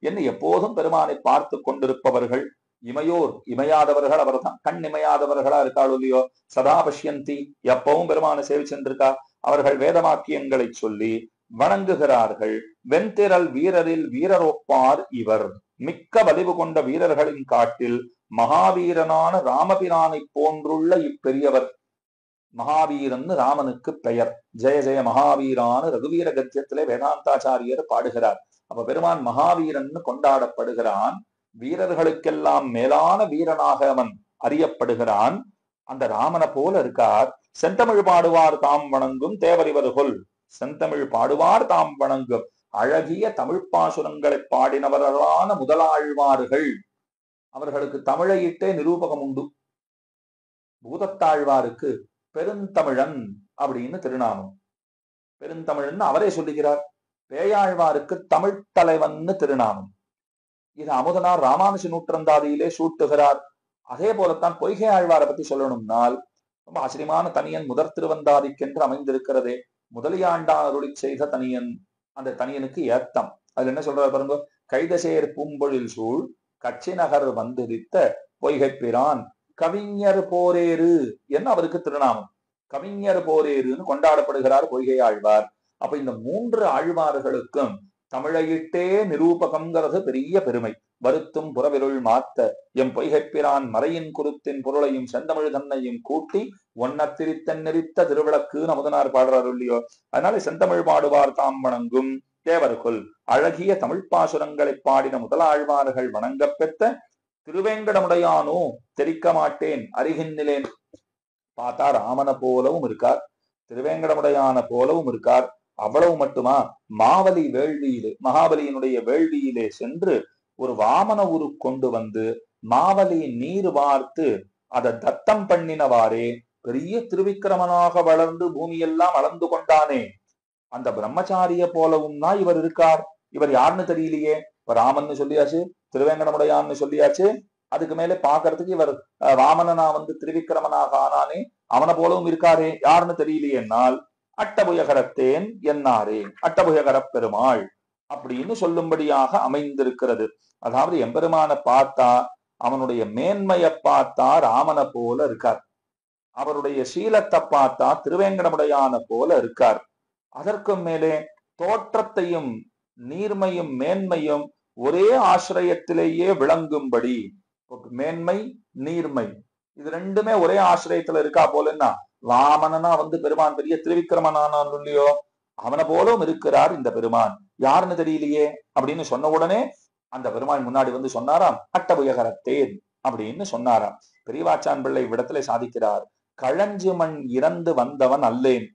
என்று எப்போதும் பெருமானை பார்த்து கொண்டிருப்பவர்கள். இமையோர், இமையாதவர்கள் அவர்தான், கண் இமையாதவர்களா இருக்காள் இல்லையோ, சதா பஷ்யந்தி எப்பவும் பெருமானை சேவிச்சென்றிருக்கா. அவர்கள் வேத வாக்கியங்களை சொல்லி வணங்குகிறார்கள். வெண்திரள் வீரரில் வீரரொப்பார் இவர். மிக்க வலிவு கொண்ட வீரர்களின் காட்டில் மகாவீரனான ராமபிரானை போன்றுள்ள இப்பெரியவர். மகாவீரன் ராமனுக்கு பெயர். ஜெய ஜெய மகாவீரான ரகுவீர கத்தியத்திலே வேதாந்தாச்சாரியர் பாடுகிறார். அப்ப பெருமான் மகாவீரன் கொண்டாடப்படுகிறான். வீரர்களுக்கெல்லாம் மேலான வீரனாக அவன் அறியப்படுகிறான். அந்த ராமனை போல இருக்கார். செந்தமிழ் பாடுவார் தாம் வணங்கும் தேவரிவர்கள். செந்தமிழ் பாடுவார் தாம் வணங்கும் அழகிய தமிழ் பாசுரங்களை பாடினவர்களான முதலாழ்வார்கள். அவர்களுக்கு தமிழையிட்டே நிரூபகம் உண்டு. பூதத்தாழ்வாருக்கு பெருந்தமிழன் அப்படின்னு திருநாமம். பெருந்தமிழன் அவரே சொல்லுகிறார். பேயாழ்வாருக்கு தமிழ் தலைவன் திருநாமம். இது அமுதனார் ராமானுஜ நூற்றந்தாதியிலே சூட்டுகிறார். அதே போலத்தான் பொய்கை ஆழ்வாரை பத்தி சொல்லணும்னால் ரொம்ப ஆச்சரியமான தனியன் முதற் திருவந்தாதிக்கென்று அமைந்திருக்கிறதே. முதலியாண்டான் அருளி செய்த தனியன். அந்த தனியனுக்கு ஏத்தம். அதுல என்ன சொல்றாரு பாருங்க. கைதசேர் பூம்பொழில் சூழ் கட்சி நகர் வந்துதித்த பொய்கை பிரான் கவிஞர் போரேறு என்ன அவருக்கு திருநாமம். கவிஞர் போரேறுன்னு கொண்டாடப்படுகிறார் பொய்கை ஆழ்வார். அப்ப இந்த மூன்று ஆழ்வார்களுக்கும் தமிழையிட்டே நிரூபகம்ங்கிறது பெரிய பெருமை. வருத்தும் புறவிருள் மாத்த எம் பொய்கைப்பிரான் மறையின் குருத்தின் பொருளையும் செந்தமிழ் தன்னையும் கூட்டி ஒன்னத்திரித்தன் நெறித்த திருவிளக்கு அமுதனார் பாடுறாரு இல்லையோ. அதனால செந்தமிழ் பாடுவார் தாம் வணங்கும் தேவர்கள். அழகிய தமிழ் பாசுரங்களை பாடின முதலாழ்வார்கள் வணங்க பெற்ற திருவேங்கடமுடையானோ தெரிக்க மாட்டேன் அறிகின்னிலேன். பார்த்தா ராமனை போலவும் இருக்கார், திருவேங்கடமுடையான போலவும் இருக்கார். அவ்வளவு மட்டுமா, மாவலி வேள்வியிலே மகாபலியினுடைய வேள்வியிலே சென்று ஒரு வாமன உரு கொண்டு வந்து மாவலி நீர் வார்த்து அதை தத்தம் பண்ணினவாறே பெரிய திருவிக்கிரமனாக வளர்ந்து பூமியெல்லாம் அளந்து கொண்டானே. அந்த பிரம்மச்சாரிய போலவும் தான் இவர் இருக்கார். இவர் யாருன்னு தெரியலையே. இப்ப ராமன்னு சொல்லியாச்சு, திருவேங்கடமுடையான்னு சொல்லியாச்சு. அதுக்கு மேலே பாக்குறதுக்கு இவர் வாமனனா வந்து திருவிக்கிரமனாக ஆனானே, அவனை போலவும் இருக்காரே, யாருன்னு தெரியலையேனால் அட்டபுயகரத்தேன் என்னாரே, அட்டபுயகர பெருமாள் அப்படின்னு சொல்லும்படியாக அமைந்திருக்கிறது. அதாவது எம்பெருமான பார்த்தா அவனுடைய மேன்மையை பார்த்தா ராமனை போல இருக்கார். அவருடைய சீலத்தை பார்த்தா திருவேங்கடமுடையான போல இருக்கார். அதற்கும் மேலே தோற்றத்தையும் நீர்மையும் மேன்மையும் ஒரே ஆசிரியத்திலேயே விளங்கும்படி, மேன்மை நீர்மை இது ரெண்டுமே ஒரே ஆசிரியத்துல இருக்கா போலன்னா, வாமனனா வந்து பெருமான் பெரிய திருவிக்கிரமனானான் இல்லையோ, அவனை போலவும் இருக்கிறார் இந்த பெருமான். யாருன்னு தெரியலையே அப்படின்னு சொன்ன உடனே அந்த பெருமாள் முன்னாடி வந்து சொன்னாராம், அட்டபுயகரத்தேன் அப்படின்னு சொன்னாராம். பெரியவாச்சான் பிள்ளை விடத்துல சாதிக்கிறார். கழஞ்சு மண் இறந்து வந்தவன் அல்லேன்.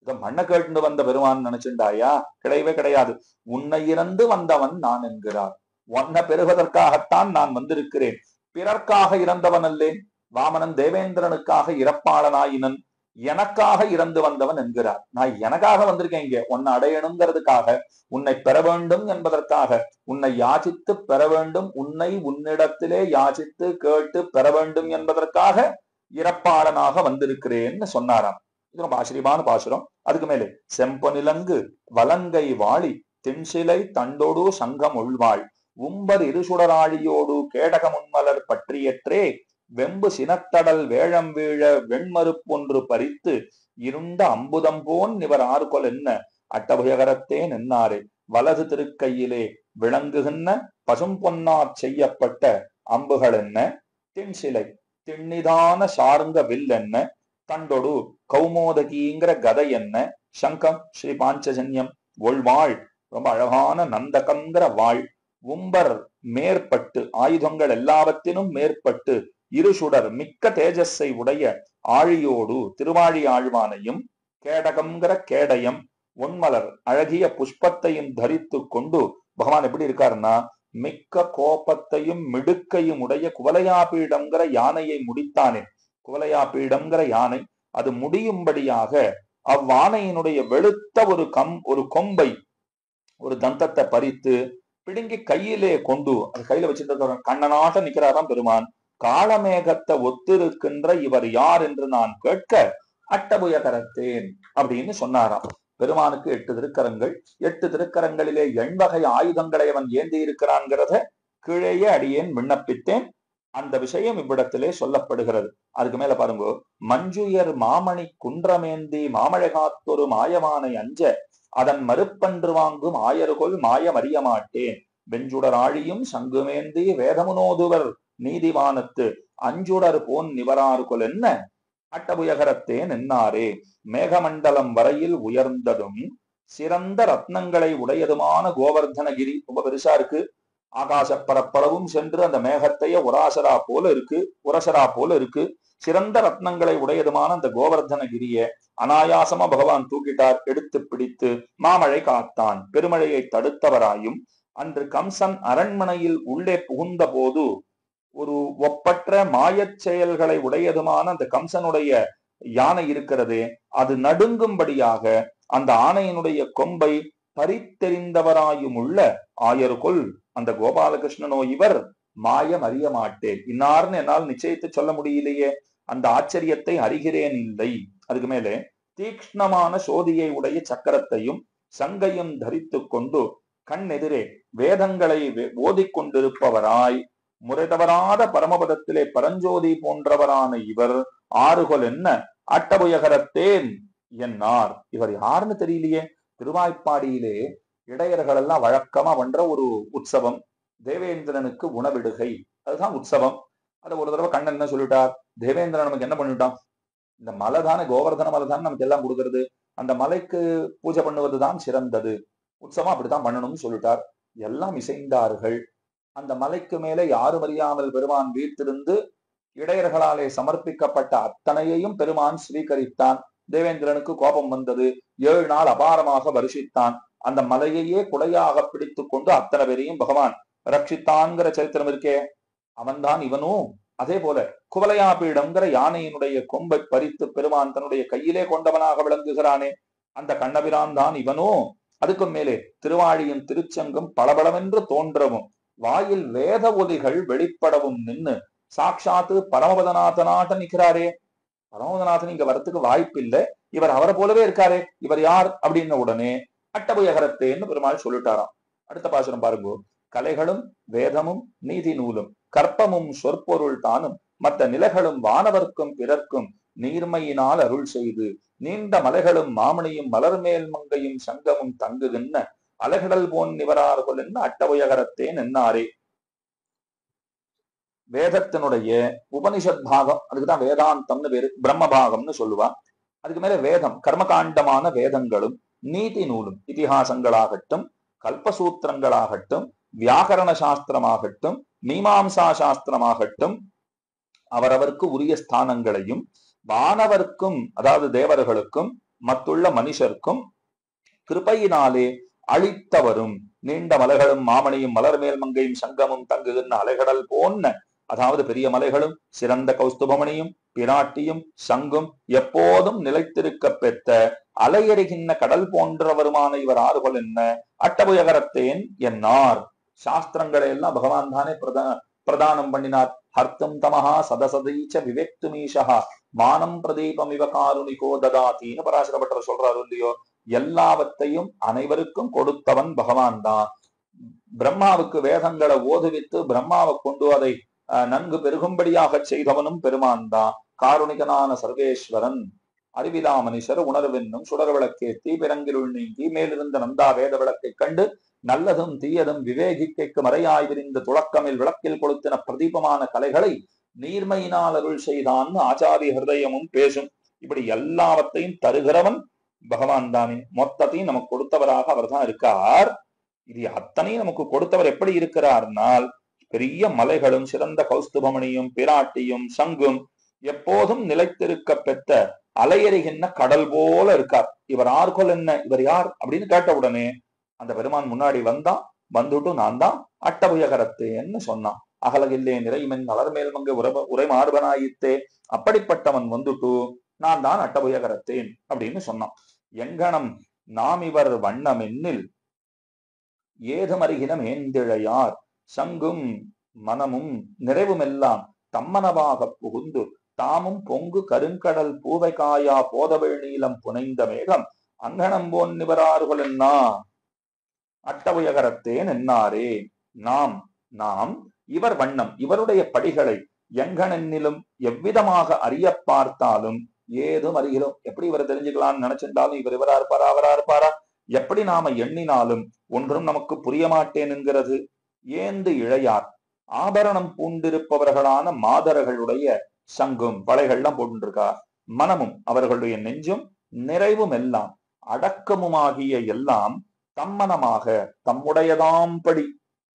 இத மண்ணை கேட்டு வந்த பெருமான் நினைச்சுண்டாயா? கிடையவே கிடையாது. உன்னை இறந்து வந்தவன் நான் என்கிறார். உன்னை பெறுவதற்காகத்தான் நான் வந்திருக்கிறேன், பிறர்க்காக இறந்தவன் அல்லேன். வாமனன் தேவேந்திரனுக்காக இறப்பாளனாயினன், எனக்காக இறந்து வந்தவன் என்கிறார். நான் எனக்காக வந்திருக்கேன், இங்க உன்னை அடையணுங்கிறதுக்காக, உன்னை பெற வேண்டும் என்பதற்காக, உன்னை யாசித்து பெற வேண்டும், உன்னை உன்னிடத்திலே யாசித்து கேட்டு பெற வேண்டும் என்பதற்காக இறப்பாளனாக வந்திருக்கிறேன்னு சொன்னாராம். இது ரொம்ப ஆச்சரியமான பாசுரம். அதுக்கு மேலே செம்பொனிலங்கு வலங்கை வாழி தென்சிலை தண்டோடு சங்கம் உள்வாள் உம்பர் இருசுடராழியோடு கேடக முன்மலர் பற்றியற்றே வெம்பு சினத்தடல் வேழம் வீழ வெண்மறுப்பொன்று பறித்து இருண்ட அம்புதம் போன் இவர் ஆறுகொல் என்ன அட்டபுயகரத்தேன் என்னாரே. வலது திருக்கையிலே விளங்குகின்ற பசும் பொன்னார் செய்யப்பட்ட அம்புகள் என்ன, தென்சிலை திண்ணிதான சார்ந்த வில் என்ன, தண்டொடு கௌமோதகிங்கிற கதை என்ன, சங்கம் ஸ்ரீ பாஞ்சஜன்யம், ஒள்வாள் ரொம்ப அழகான நந்தகங்கிற வாழ், உம்பர் மேற்பட்டு ஆயுதங்கள் எல்லாவற்றினும் மேற்பட்டு இருசுடர் மிக்க தேஜஸை உடைய ஆழியோடு திருவாழி ஆழ்வானையும், கேடகம்ங்கிற கேடயம், ஒன்மலர் அழகிய புஷ்பத்தையும் தரித்து கொண்டு பகவான் எப்படி இருக்காருன்னா, மிக்க கோபத்தையும் மிடுக்கையும் உடைய குவலையாபீடம்ங்கிற யானையை முடித்தானே. குவலையாபீடம்ங்கிற யானை அது முடியும்படியாக அவ்வானையினுடைய வெளுத்த ஒரு கொம்பை ஒரு தந்தத்தை பறித்து பிடுங்கி கையிலே கொண்டு அது கையில வச்சுட்டு கண்ணனாட்ட நிக்கிறாராம் பெருமான். காளமேகத்தை ஒத்திருக்கின்ற இவர் யார் என்று நான் கேட்க அட்டபுயகரத்தேன் அப்படின்னு சொன்னாராம். பெருமானுக்கு 8 திருக்கரங்கள். 8 திருக்கரங்களிலே எண்வகை ஆயுதங்களை அவன் ஏந்தி இருக்கிறான்கிறத கீழேயே அடியேன் விண்ணப்பித்தேன். அந்த விஷயம் இவ்விடத்திலே சொல்லப்படுகிறது. அதுக்கு மேல பாருங்க, மஞ்சுயர் மாமணி குன்றமேந்தி மாமழை காத்தொரு மாயமானை அஞ்ச அதன் மறுப்பன்று வாங்கும் ஆயர்கொள் மாயம் அறிய மாட்டேன். வெஞ்சுடர் ஆழியும் சங்குமேந்தி வேதமுனோதுவர் நீதிவானத்து அஞ்சுடர் போன் நிவரார்கொல் என்ன அட்டபுயகரத்தேன் என்னாரே. மேகமண்டலம் வரையில் உயர்ந்ததும் சிறந்த ரத்னங்களை உடையதுமான கோவர்தனகிரி ரொம்ப பெருசா இருக்கு. ஆகாச பரப்பளவும் சென்று அந்த மேகத்தைய உரசரா போல இருக்கு. சிறந்த ரத்னங்களை உடையதுமான அந்த கோவர்தனகிரிய அனாயாசமா பகவான் தூக்கிட்டார், எடுத்து பிடித்து மாமழை காத்தான். பெருமழையை தடுத்தவராயும் அன்று கம்சன் அரண்மனையில் உள்ளே புகுந்த போது ஒரு ஒப்பற்ற மாயச் செயல்களை உடையதுமான அந்த கம்சனுடைய யானை இருக்கிறதே, அது நடுங்கும்படியாக அந்த ஆணையினுடைய கொம்பை பறித்தெறிந்தவராயும் உள்ள ஆயர்கொள் அந்த கோபாலகிருஷ்ணனோ இவர் மாயம் அறிய மாட்டேன். இன்னார்னு என்னால் நிச்சயித்து சொல்ல முடியலையே, அந்த ஆச்சரியத்தை அறிகிறேன் இல்லை. அதுக்கு மேலே தீக்ஷ்ணமான சோதியை உடைய சக்கரத்தையும் சங்கையும் தரித்து கொண்டு கண் எதிரே வேதங்களை ஓதிக்கொண்டிருப்பவராய் முறைதவராத பரமபதத்திலே பரஞ்சோதி போன்றவரான இவர் ஆறுகொல் என்ன அட்டபுயகரத்தேன் என்னார். இவர் யாருன்னு தெரியலையே. திருவாய்ப்பாடியிலே இடையர்கள் எல்லாம் வழக்கமா பண்ற ஒரு உற்சவம் தேவேந்திரனுக்கு உணவிடுகை, அதுதான் உற்சவம். அதை ஒரு தடவை கண்ணன் என்ன சொல்லிட்டார், தேவேந்திரன் நமக்கு என்ன பண்ணிட்டான், இந்த மலை தானே கோவர்தன மலை தானே நமக்கு எல்லாம் கொடுக்கறது, அந்த மலைக்கு பூஜை பண்ணுவதுதான் சிறந்தது, உற்சவம் அப்படித்தான் பண்ணணும்னு சொல்லிட்டார். எல்லாம் இசைந்தார்கள். அந்த மலைக்கு மேலே யாரும் அறியாமல் பெருமான் வீட்டிலிருந்து இடையர்களாலே சமர்ப்பிக்கப்பட்ட அத்தனையையும் பெருமான் ஸ்வீகரித்தான். தேவேந்திரனுக்கு கோபம் வந்தது. 7 நாள் அபாரமாக வருஷித்தான். அந்த மலையையே குடையாக பிடித்து கொண்டு அத்தனை பேரையும் பகவான் ரட்சித்தான்கிற சரித்திரம் இருக்கே, அவன்தான் இவனும். அதே போல குவலையாபீடம்ங்கிற யானையினுடைய கொம்பை பறித்து பெருமான் தன்னுடைய கையிலே கொண்டவனாக விளங்குகிறானே, அந்த கண்ணபிரான் தான் இவனோ. அதுக்கும் மேலே திருவாழியும் திருச்செங்கும் பளபளவென்று தோன்றவும் வாயில் வேத ஒலிகள் வெளிப்படவும் நின்னு சாட்சாத்து பரமபதநாதனாட்ட நிற்கிறாரே. பரமபதநாதன் இங்க வரத்துக்கு வாய்ப்பு இல்லை, இவர் அவரை போலவே இருக்காரே, இவர் யார் அப்படின்ன உடனே அட்டபுயகரத்தேன்னு பெருமாள் சொல்லிட்டாராம். அடுத்த பாசுரம் பாருங்க. கலைகளும் வேதமும் நீதி நூலும் கற்பமும் சொற்பொருள் தானும் மற்ற நிலைகளும் வானவர்க்கும் பிறர்க்கும் நீர்மையினால் அருள் செய்து நீண்ட மலைகளும் மாமணியும் மலர்மேல் மங்கையும் சங்கமும் தங்குகின்ற அலைகடல் போன் நிவரார்கள் என்ன அட்டபுயகரத்தேன் என்னாரே. வேதத்தினுடைய உபனிஷத் பாகம், அதுக்குதான் வேதாந்தம்னு பேரு, பிரம்ம பாகம்னு சொல்லுவா. அதுக்கு மேல வேதம் கர்மகாண்டமான வேதங்களும் நீதி நூலும் இதிகாசங்களாகட்டும் கல்பசூத்திரங்களாகட்டும் வியாக்கரண சாஸ்திரமாகட்டும் மீமாம்சா சாஸ்திரமாகட்டும் அவரவருக்கு உரிய ஸ்தானங்களையும் வானவர்க்கும் அதாவது தேவர்களுக்கும் மத்துள்ள மனுஷர்க்கும் கிருபையினாலே அளித்தவரும் நீண்ட மலைகளும் மாமணியும் மலர்மேல் மங்கையும் சங்கமும் தங்குகின்ற அலைகடல் போன்ற அதாவது பெரிய மலைகளும் சிறந்த கௌஸ்துபமணியும் பிராட்டியும் சங்கும் எப்போதும் நிலைத்திருக்க பெற்ற அலையெறிகின்ற கடல் போன்றவருமான இவர் ஆறுகள் என்ன அட்டபுயகரத்தேன் என்னார். சாஸ்திரங்களை எல்லாம் பகவான் தானே பிரதானம் பண்ணினார். ஹர்த்தம் தமஹா சதசதீச்ச விவேக்துமீஷா மானம் பிரதீபம் இவ காருணிகோ ததாத்தின்னு பராசரப்பட்டவர் சொல்றாரு இல்லையோ. எல்லாவற்றையும் அனைவருக்கும் கொடுத்தவன் பகவான் தான். பிரம்மாவுக்கு வேதங்களை ஓதுவித்து பிரம்மாவை கொண்டு அதை நன்கு பெருகும்படியாக செய்தவனும் பெருமான் தான். காருணிகனான சர்வேஸ்வரன் அறிவிலா மனுஷர் உணர்வென்னும் சுடர் விளக்கேத்தி பிறங்கிருள் நீங்கி மேலிருந்த நந்தா வேத விளக்கை கண்டு நல்லதும் தீயதும் விவேகிக்கைக்கு மறையாய் விரிந்த துளக்கமில் விளக்கில் கொளுத்தின பிரதீபமான கலைகளை நீர்மையினால் அருள் செய்தான்னு ஆச்சாரிய ஹிருதயமும் பேசும். இப்படி எல்லாவற்றையும் தருகிறவன் பகவான் தானே. மொத்தத்தையும் நமக்கு கொடுத்தவராக அவர் தான் இருக்கார். இது அத்தனையும் நமக்கு கொடுத்தவர் எப்படி இருக்கிறார்னால் பெரிய மலைகளும் சிறந்த கௌஸ்துபமணியும் பிராட்டியும் சங்கும் எப்போதும் நிலைத்திருக்க பெற்ற அலையறிகின்ற கடல் போல இருக்கார். இவர் ஆர்கொல் என்ன, இவர் யார் அப்படின்னு கேட்ட உடனே அந்த பெருமான் முன்னாடி வந்தான். வந்துட்டு நான் தான் அட்டபுயகரத்தேன்னு சொன்னான். அகலகில்லே நிறைமென் அலர்மேல் மங்க உரை மார்பனாயித்தே அப்படிப்பட்டவன் வந்துட்டு நான் தான் அட்டபுயகரத்தேன் அப்படின்னு சொன்னான். எங்கனம் நாம் இவர் வண்ணம் எண்ணில் ஏதுமருகினம் ஏந்திழையார் சங்கும் மனமும் நிறைவுமெல்லாம் தம்மனவாக புகுந்து தாமும் பொங்கு கருங்கடல் பூவை காயா போதவள் நீளம் புனைந்த மேகம் அங்கனம் போன் நிவரார்கள் என்னா அட்டபுயகரத்தேன் என்னாரே. நாம் நாம் இவர் வண்ணம் இவருடைய படிகளை எங்கனென்னிலும் எவ்விதமாக அறிய பார்த்தாலும் ஏதும் அறிகிறோம். எப்படி இவரை தெரிஞ்சுக்கலாம்னு நினைச்சிருந்தாலும் இவர் இவரா இருப்பாரா அவரா இருப்பாரா எப்படி நாம எண்ணினாலும் ஒன்றும் நமக்கு புரிய மாட்டேன் என்கிறது. ஏந்து இழையார் ஆபரணம் பூண்டிருப்பவர்களான மாதர்களுடைய சங்கும் வளைகள்லாம் போட்டுருக்கா. மனமும் அவர்களுடைய நெஞ்சும் நிறைவும் எல்லாம் அடக்கமுமாகிய எல்லாம் தம்மனமாக தம்முடையதாம்படி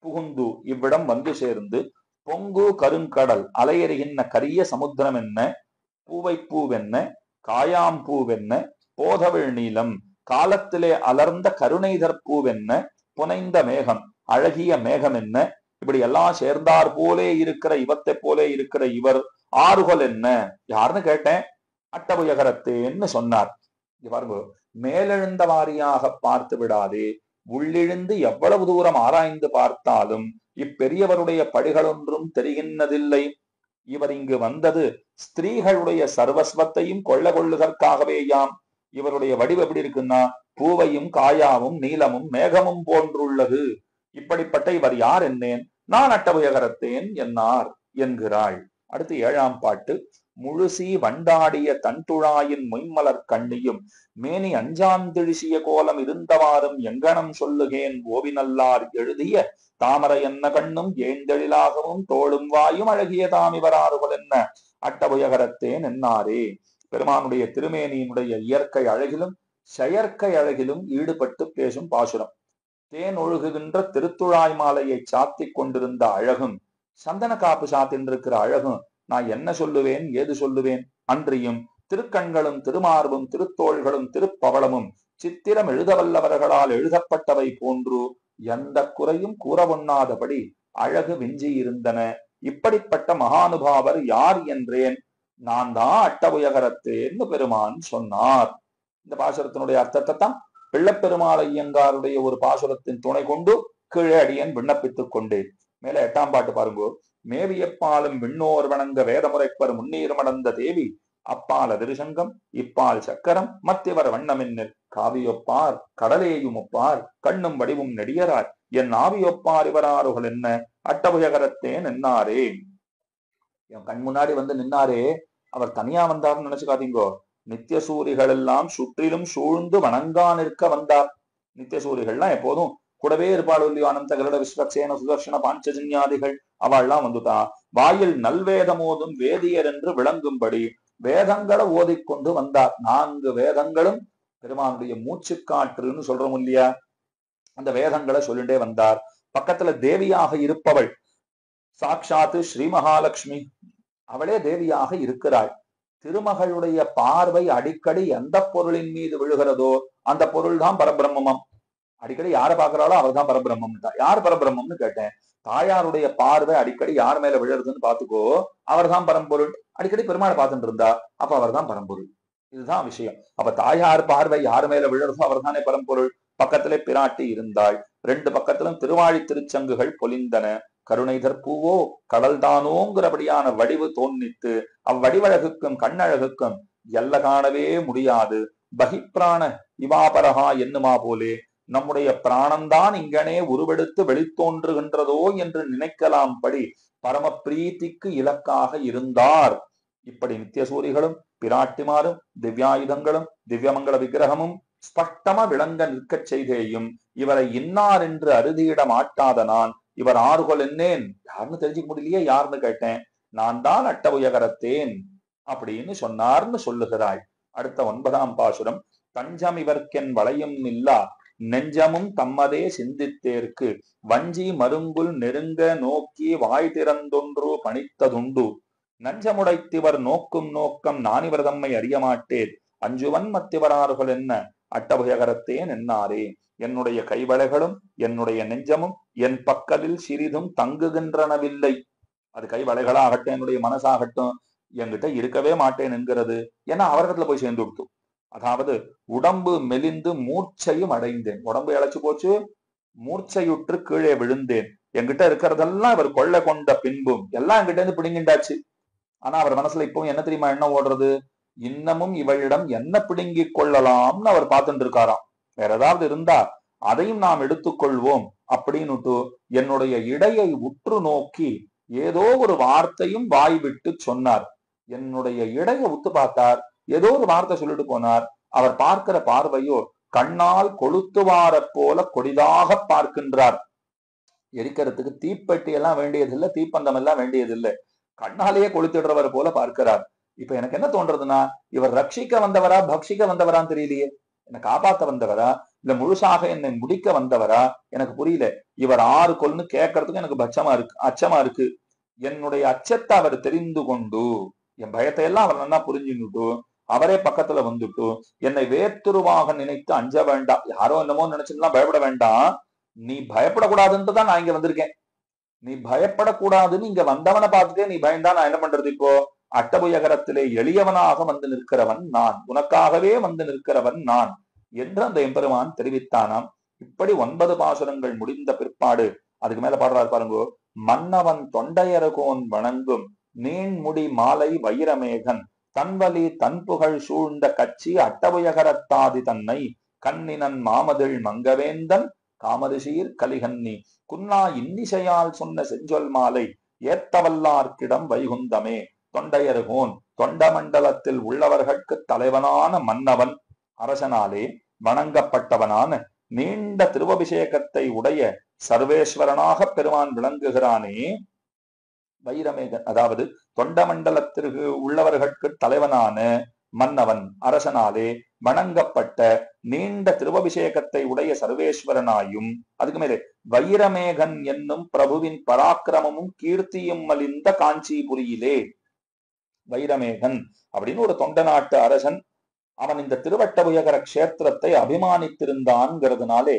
புகுந்து இவ்விடம் வந்து சேர்ந்து பொங்கு கருங்கடல் அலையெறிகின்ற கரிய சமுத்திரம் என்ன, பூவைப்பூவென்ன, காயாம்பூவென்ன, போதவிழ் நீலம், காலத்திலே அலர்ந்த கருணைதற் பூவென்ன, புனைந்த மேகம் அழகிய மேகம் என்ன, இப்படி எல்லாம் சேர்ந்தார் போலே இருக்கிற இவத்தை போலே இருக்கிற இவர் ஆறுகொல் என்ன, யாருன்னு கேட்டேன். அட்டபுயகரத்தேன்னு சொன்னார். பாருங்க, மேலெழுந்த வாரியாக பார்த்து விடாதே, உள்ளிழுந்து எவ்வளவு தூரம் ஆராய்ந்து பார்த்தாலும் இப்பெரியவருடைய படிகளொன்றும் தெரிகின்றதில்லை. இவர் இங்கு வந்தது ஸ்திரீகளுடைய சர்வஸ்வத்தையும் கொள்ளுதற்காகவேயாம். இவருடைய வடிவு எப்படி இருக்குன்னா, பூவையும் காயாவும் நீலமும் மேகமும் போன்றுள்ளது. இப்படிப்பட்ட இவர் யார் என்னேன், நான் அட்டபுயகரத்தேன் என்னார் என்கிறாள். அடுத்து 7ஆம் பாட்டு. முழுசி வண்டாடிய தன்துழாயின் மொய்மலர் கண்ணியும் மேனி அஞ்சாந்திழிசிய கோலம் இருந்தவாறும் எங்கனம் சொல்லுகேன் ஓவினல்லார் எழுதிய தாமரை என்ன கண்ணும் ஏந்தெழிலாகவும் தோளும் வாயும் அழகிய தாமிவராறுகள் என்ன அட்டபுயகரத்தேன் என்னாரே. பெருமானுடைய திருமேனியினுடைய இயற்கை அழகிலும் செயற்கை அழகிலும் ஈடுபட்டு பேசும் பாசுரம். தேன் ஒழுகுகின்ற திருத்துழாய் மாலையை சாத்தி கொண்டிருந்த அழகும், சந்தன காப்பு சாத்தின்றிருக்கிற அழகும் நான் என்ன சொல்லுவேன், ஏது சொல்லுவேன். அன்றியும் திருக்கண்களும் திருமார்பும் திருத்தோள்களும் திருப்பவளமும் சித்திரம் எழுதவல்லவர்களால் எழுதப்பட்டவை போன்று எந்த குறையும் கூறவொண்ணாதபடி அழகு விஞ்சி இருந்தன. இப்படிப்பட்ட மகானுபாவர் யார் என்றேன், நான் தான் அட்டபுயகரத்தேன்னு பெருமான் சொன்னார். இந்த பாசுரத்தினுடைய அர்த்தத்தை தான் பிள்ளைப்பெருமாள் ஐயங்காருடைய ஒரு பாசுரத்தின் துணை கொண்டு கீழே அடியன் விண்ணப்பித்துக் கொண்டேன். மேல 8ஆம் பாட்டு பாருங்கோ. மேவியப்பாலும் விண்ணோர் வணங்க வேதமுறைப்பர் முன்னீர் மடந்த தேவி அப்பால் அதிருசங்கம் இப்பால் சக்கரம் மத்திவர் வண்ணமென்னில் காவியொப்பார் கடலேயும் ஒப்பார் கண்ணும் வடிவும் நெடியரார் என் ஆவியொப்பார் இவராறுகள் என்ன அட்டபுயகரத்தேன் என்னாரே. என் கண் முன்னாடி வந்து நின்னாரே, அவர் தனியா வந்தார்னு நினைச்சுக்காதீங்கோ. நித்திய சூரிகள் எல்லாம் சுற்றிலும் சூழ்ந்து வணங்கா நிற்க வந்தார். நித்திய சூரிகள்லாம் எப்போதும் கூடவே இருப்பாள் இல்லையோ. அனந்த கருட விஸ்வக்சேன சுதர்ஷன பாஞ்சஜன்யாதிகள் அவள்லாம் வந்துட்டா. வாயில் நல்வேதமோதும் வேதியர் என்று விளங்கும்படி வேதங்களை ஓதிக்கொண்டு வந்தார். 4 வேதங்களும் பெருமானுடைய மூச்சு காற்றுன்னு சொல்றோம் இல்லையா, அந்த வேதங்களை சொல்லிட்டே வந்தார். பக்கத்துல தேவியாக இருப்பவள் சாட்சாத்து ஸ்ரீ மகாலட்சுமி, அவளே தேவியாக இருக்கிறாள். திருமகளுடைய பார்வை அடிக்கடி எந்த பொருளின் மீது விழுகிறதோ அந்த பொருள் தான் பரபிரம்மம். அடிக்கடி யாரை பாக்குறாளோ அவர் தான் பரபிரம்மம். யார் பரபிரம்மம்னு கேட்டேன். தாயாருடைய பார்வை அடிக்கடி யார் மேல விழுறதுன்னு பாத்துக்கோ, அவர் தான் பரம்பொருள். அடிக்கடி பெருமாளை பார்த்துட்டு இருந்தா அப்ப அவர் தான் பரம்பொருள். இதுதான் விஷயம். அப்ப தாயார் பார்வை யார் மேல விழுறதோ அவர் தானே பரம்பொருள். பக்கத்திலே பிராட்டி இருந்தாள். 2 பக்கத்திலும் திருவாழி திருச்சங்குகள் பொலிந்தன. கருணைதற் பூவோ கடல் தானோங்கிறபடியான வடிவு தோன்னித்து அவ்வடிவழகுக்கும் கண்ணழகுக்கும் எல்ல காணவே முடியாது. பகிப்பிராண இவாபரகா என்னுமா போலே நம்முடைய பிராணம்தான் இங்கனே உருவெடுத்து வெளித்தோன்றுகின்றதோ என்று நினைக்கலாம் படி பரம பிரீத்திக்கு இலக்காக இருந்தார். இப்படி நித்தியசூரிகளும் பிராட்டிமாரும் திவ்யாயுதங்களும் திவ்யமங்கள விக்கிரகமும் ஸ்பஷ்டமா விளங்க நிற்கச் செய்தேயும் இவரை இன்னார் என்று அறுதியிட மாட்டாத நான் இவர் ஆறுகொல் என்னேன், யாருன்னு தெரிஞ்சுக்க முடியலையே, யாருன்னு கேட்டேன். நான் தான் அட்டபுயகரத்தேன் அப்படின்னு சொன்னார்னு சொல்லுகிறாள். அடுத்த 9ஆம் பாசுரம். தஞ்சம் இவர்க்கென் வளையும் இல்லா நெஞ்சமும் தம்மதே சிந்தித்தேற்கு வஞ்சி மருங்குல் நெருங்க நோக்கி வாய் திறந்தொன்று பணித்ததுண்டு நஞ்சமுடைத்திவர் நோக்கும் நோக்கம் நானிவர் தம்மை அறிய மாட்டேன் அஞ்சுவன் மத்திவராறுகள் என்ன அட்டபுயகரத்தேன் என்னாரே. என்னுடைய கைவளைகளும் என்னுடைய நெஞ்சமும் என் பக்கலில் சிறிதும் தங்குகின்றனவில்லை. அது கைவளைகளாகட்டும் என்னுடைய மனசாகட்டும் என்கிட்ட இருக்கவே மாட்டேன் என்கிறது. ஏன்னா அவர்கிட்ட போய் சேர்ந்து விட்டு, அதாவது உடம்பு மெலிந்து மூர்ச்சையும் அடைந்தேன். உடம்பு இழைச்சு போச்சு, மூர்ச்சையுற்று கீழே விழுந்தேன். என்கிட்ட இருக்கிறதெல்லாம் இவர் கொள்ளை கொண்ட பின்பும் எல்லாம் என்கிட்ட இருந்து பிடுங்கிண்டாச்சு. ஆனா அவர் மனசுல இப்பவும் என்ன தெரியுமா என்ன ஓடுறது, இன்னமும் இவளிடம் என்ன பிடுங்கி கொள்ளலாம்னு அவர் பார்த்துட்டு இருக்காராம். வேற ஏதாவது இருந்தா அதையும் நாம் எடுத்துக்கொள்வோம் அப்படின்னுட்டு என்னுடைய இடையை உற்று நோக்கி ஏதோ ஒரு வார்த்தையும் வாய் விட்டு சொன்னார். என்னுடைய இடையை உத்து பார்த்தார், ஏதோ ஒரு வார்த்தை சொல்லிட்டு போனார். அவர் பார்க்கிற பார்வையோ கண்ணால் கொளுத்துவார போல கொடிதாக பார்க்கின்றார். எரிக்கிறதுக்கு தீப்பெட்டி எல்லாம் வேண்டியதில்லை, தீப்பந்தம் எல்லாம் வேண்டியதில்லை, கண்ணாலேயே கொளுத்திடுறவர் போல பார்க்கிறார். இப்ப எனக்கு என்ன தோன்றதுன்னா, இவர் ரட்சிக்க வந்தவரா பக்ஷிக்க வந்தவரான்னு தெரியலையே, என்னை காப்பாத்த வந்தவரா இல்ல முழுசாக என்னை முடிக்க வந்தவரா எனக்கு புரியல. இவர் 6 கொல்னு கேட்கறதுக்கு எனக்கு அச்சமா இருக்கு. என்னுடைய அச்சத்தை அவர் தெரிந்து கொண்டு, என் பயத்தை எல்லாம் அவர் நல்லா புரிஞ்சுக்கிட்டு அவரே பக்கத்துல வந்துட்டு என்னை வேற்றுருவாக நினைத்து அஞ்ச வேண்டாம், யாரோ என்னமோ நினைச்சுலாம் பயப்பட வேண்டாம், நீ பயப்படக்கூடாதுன்னு தான் நான் இங்க வந்திருக்கேன். நீ பயப்படக்கூடாதுன்னு இங்க வந்தவனை பார்த்துட்டே நீ பயந்தா நான் என்ன பண்றது? இப்போ அட்டபுயகரத்திலே எளியவனாக வந்து நிற்கிறவன் நான், உனக்காகவே வந்து நிற்கிறவன் நான் என்று அந்த எம்பெருமான் தெரிவித்தானாம். இப்படி 9 பாசுரங்கள் முடிந்த பிற்பாடு அதுக்கு மேல பாடுறாரு பாருங்கோ. மன்னவன் தொண்டையரகோன் வணங்கும் நீண்முடி மாலை வைரமேகன் தன்வலி தன்புகழ் சூழ்ந்த கட்சி அட்டபுயகரத்தாதி தன்னை கண்ணினன் மாமதிள் மங்கவேந்தன் காமரிசீர் கலிகன்னி குன்னா இன்னிசையால் சொன்ன செஞ்சொல் மாலை ஏத்தவல்லார்க்கிடம் வைகுந்தமே தொண்டையருகோன் தொண்டமண்டலத்தில் உள்ளவர்களுக்கு தலைவனான மன்னவன் அரசனாலே வணங்கப்பட்டவனான நீண்ட திருவபிஷேகத்தை உடைய சர்வேஸ்வரனாக பெருமான் விளங்குகிறானே. வைரமேகன் அதாவது தொண்டமண்டலத்திற்கு உள்ளவர்களுக்கு தலைவனான மன்னவன் அரசனாலே வணங்கப்பட்ட நீண்ட திருவபிஷேகத்தை உடைய சர்வேஸ்வரனாயும், அதுக்கு மேலே வைரமேகன் என்னும் பிரபுவின் பராக்கிரமமும் கீர்த்தியும் மலிந்த காஞ்சிபுரியிலே. வைரமேகன் அப்படின்னு ஒரு தொண்ட நாட்டு அரசன், அவன் இந்த திருவட்டபுயகர கஷேத்திரத்தை அபிமானித்திருந்தான்ங்கிறதுனாலே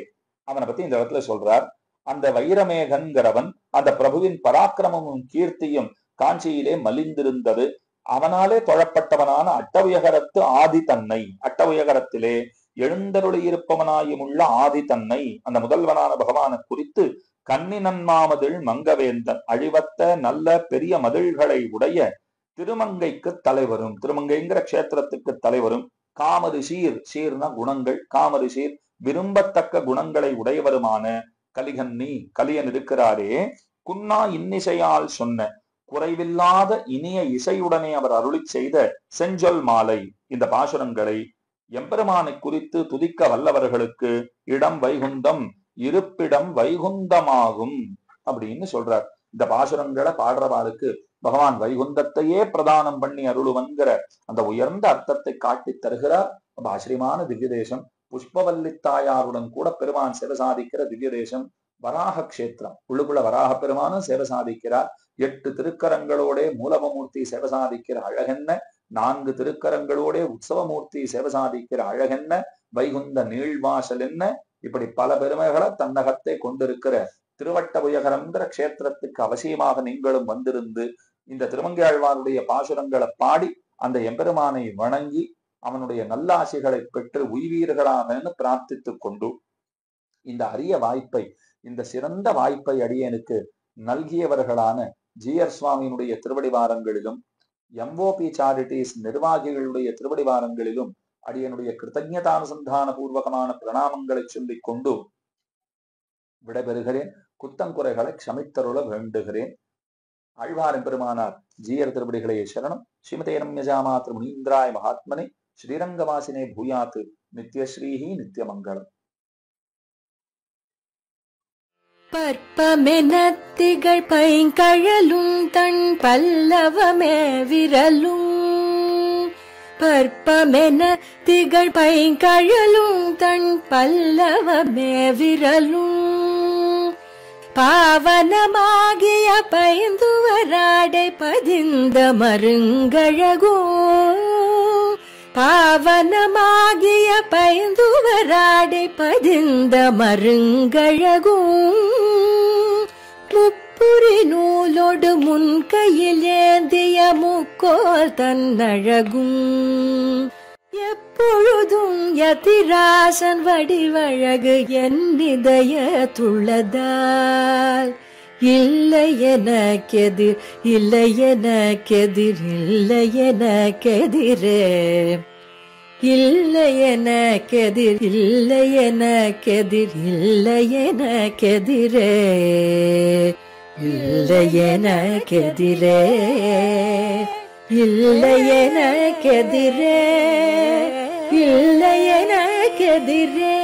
அவனை பத்தி இந்த இடத்துல சொல்றார். அந்த வைரமேகன்கிறவன் அந்த பிரபுவின் பராக்கிரமமும் கீர்த்தியும் காஞ்சியிலே மலிந்திருந்தது. அவனாலே தொழப்பட்டவனான அட்டபுயகரத்து ஆதி தன்னை, அட்டபுயகரத்திலே எழுந்தருளியிருப்பவனாயும் உள்ள ஆதி தன்னை அந்த முதல்வனான பகவானை குறித்து கண்ணினன் மாமதிள் மங்கவேந்தன் அழிவத்த நல்ல பெரிய மதில்களை உடைய திருமங்கைக்கு தலைவரும், திருமங்கைங்கிற கஷேத்திரத்துக்கு தலைவரும், காமரிசீர் சீர்னா குணங்கள், காமரிசீர் விரும்பத்தக்க குணங்களை உடையவருமான கலிகன்னி கலியன் இருக்கிறாரே. குன்னா இன்னிசையால் சொன்ன குறைவில்லாத இனிய இசையுடனே அவர் அருளி செய்த செஞ்சொல் மாலை இந்த பாசுரங்களை எம்பெருமானை குறித்து துதிக்க வல்லவர்களுக்கு இடம் வைகுந்தம், இருப்பிடம் வைகுந்தமாகும் அப்படின்னு சொல்றார். இந்த பாசுரங்களை பாடுறவாருக்கு பகவான் வைகுந்தத்தையே பிரதானம் பண்ணி அருளுவன்கிற அந்த உயர்ந்த அர்த்தத்தை காட்டி தருகிறார். ரொம்ப ஆச்சரியமான திவ்ய தேசம். புஷ்பவல்லி தாயாருடன் கூட பெருமான் சேவை சாதிக்கிற திவ்ய தேசம் வராக கஷேத்திரம். உள்ளுக்குள்ள வராக பெருமானும் சேவை சாதிக்கிறார். 8 திருக்கரங்களோட மூலவமூர்த்தி சேவை சாதிக்கிற அழகென்ன, 4 திருக்கரங்களோட உற்சவமூர்த்தி சேவை சாதிக்கிற அழகென்ன, வைகுந்த நீழ்வாசல் என்ன, இப்படி பல பெருமைகளை தன்னகத்தை கொண்டிருக்கிற திருவட்டபுயகரம்ங்கிற கஷேத்திரத்துக்கு அவசியமாக நீங்களும் வந்திருந்து இந்த திருமங்கையாழ்வாருடைய பாசுரங்களை பாடி அந்த எம்பெருமானை வணங்கி அவனுடைய நல்லாசிகளை பெற்று உய்வீர்களாகன்னு பிரார்த்தித்துக் கொண்டு இந்த அரிய வாய்ப்பை, இந்த சிறந்த வாய்ப்பை அடியனுக்கு நல்கியவர்களான ஜிஆர் சுவாமியினுடைய திருவடிவாரங்களிலும் எம்ஓபி சாரிட்டிஸ் நிர்வாகிகளுடைய திருவடிவாரங்களிலும் அடியனுடைய கிருத்தஜ்ஞதானுசந்தான பூர்வகமான பிரணாமங்களை சொல்லிக் கொண்டு விடைபெறுகிறேன். குத்தங்குறைகளை க்ஷமித்தருள வேண்டுகிறேன். ஆழ்வாரின் பெருமானார் ஜிஆர் திருவடிகளையே சரணம். ஸ்ரீமதே ரம்யஜாமா திருமுனீந்திராய மகாத்மனே ஸ்ரீரங்கவாசினே பூயாத்து நித்யஸ்ரீஹி நித்யமங்கலம். பற்பமெனத்திகள் பைங்கழலும் தன் பல்லவமே விரலும், பற்பமென திகழ் பைங்கழலும் தன் பல்லவமே விரலும், பாவனமாகிய பைந்துவராடை பதிந்த மருங்கழகோ, பாவனமாகிய பைந்துவராடை பதிந்த மருங்கழகும், முப்புரி நூலோடு முன்கையில் ஏந்திய முக்கோல் தன்னழகும், எப்பொழுதும் யதிராசன் வடிவழகு என் இதயத்துள்ளதால், இல்லை எனக்கெதிர் இல்லை எனக்கெதிர் இல்லை எனக்கெதிரே, இல்லை எனக்கெதிர் இல்லை எனக்கெதிர் இல்லை எனக்கெதிரே, இல்லை எனக்கெதிரே, இல்லை எனக்கெதிரே, இல்லை எனக்கெதிரே. எனக்கெதிரே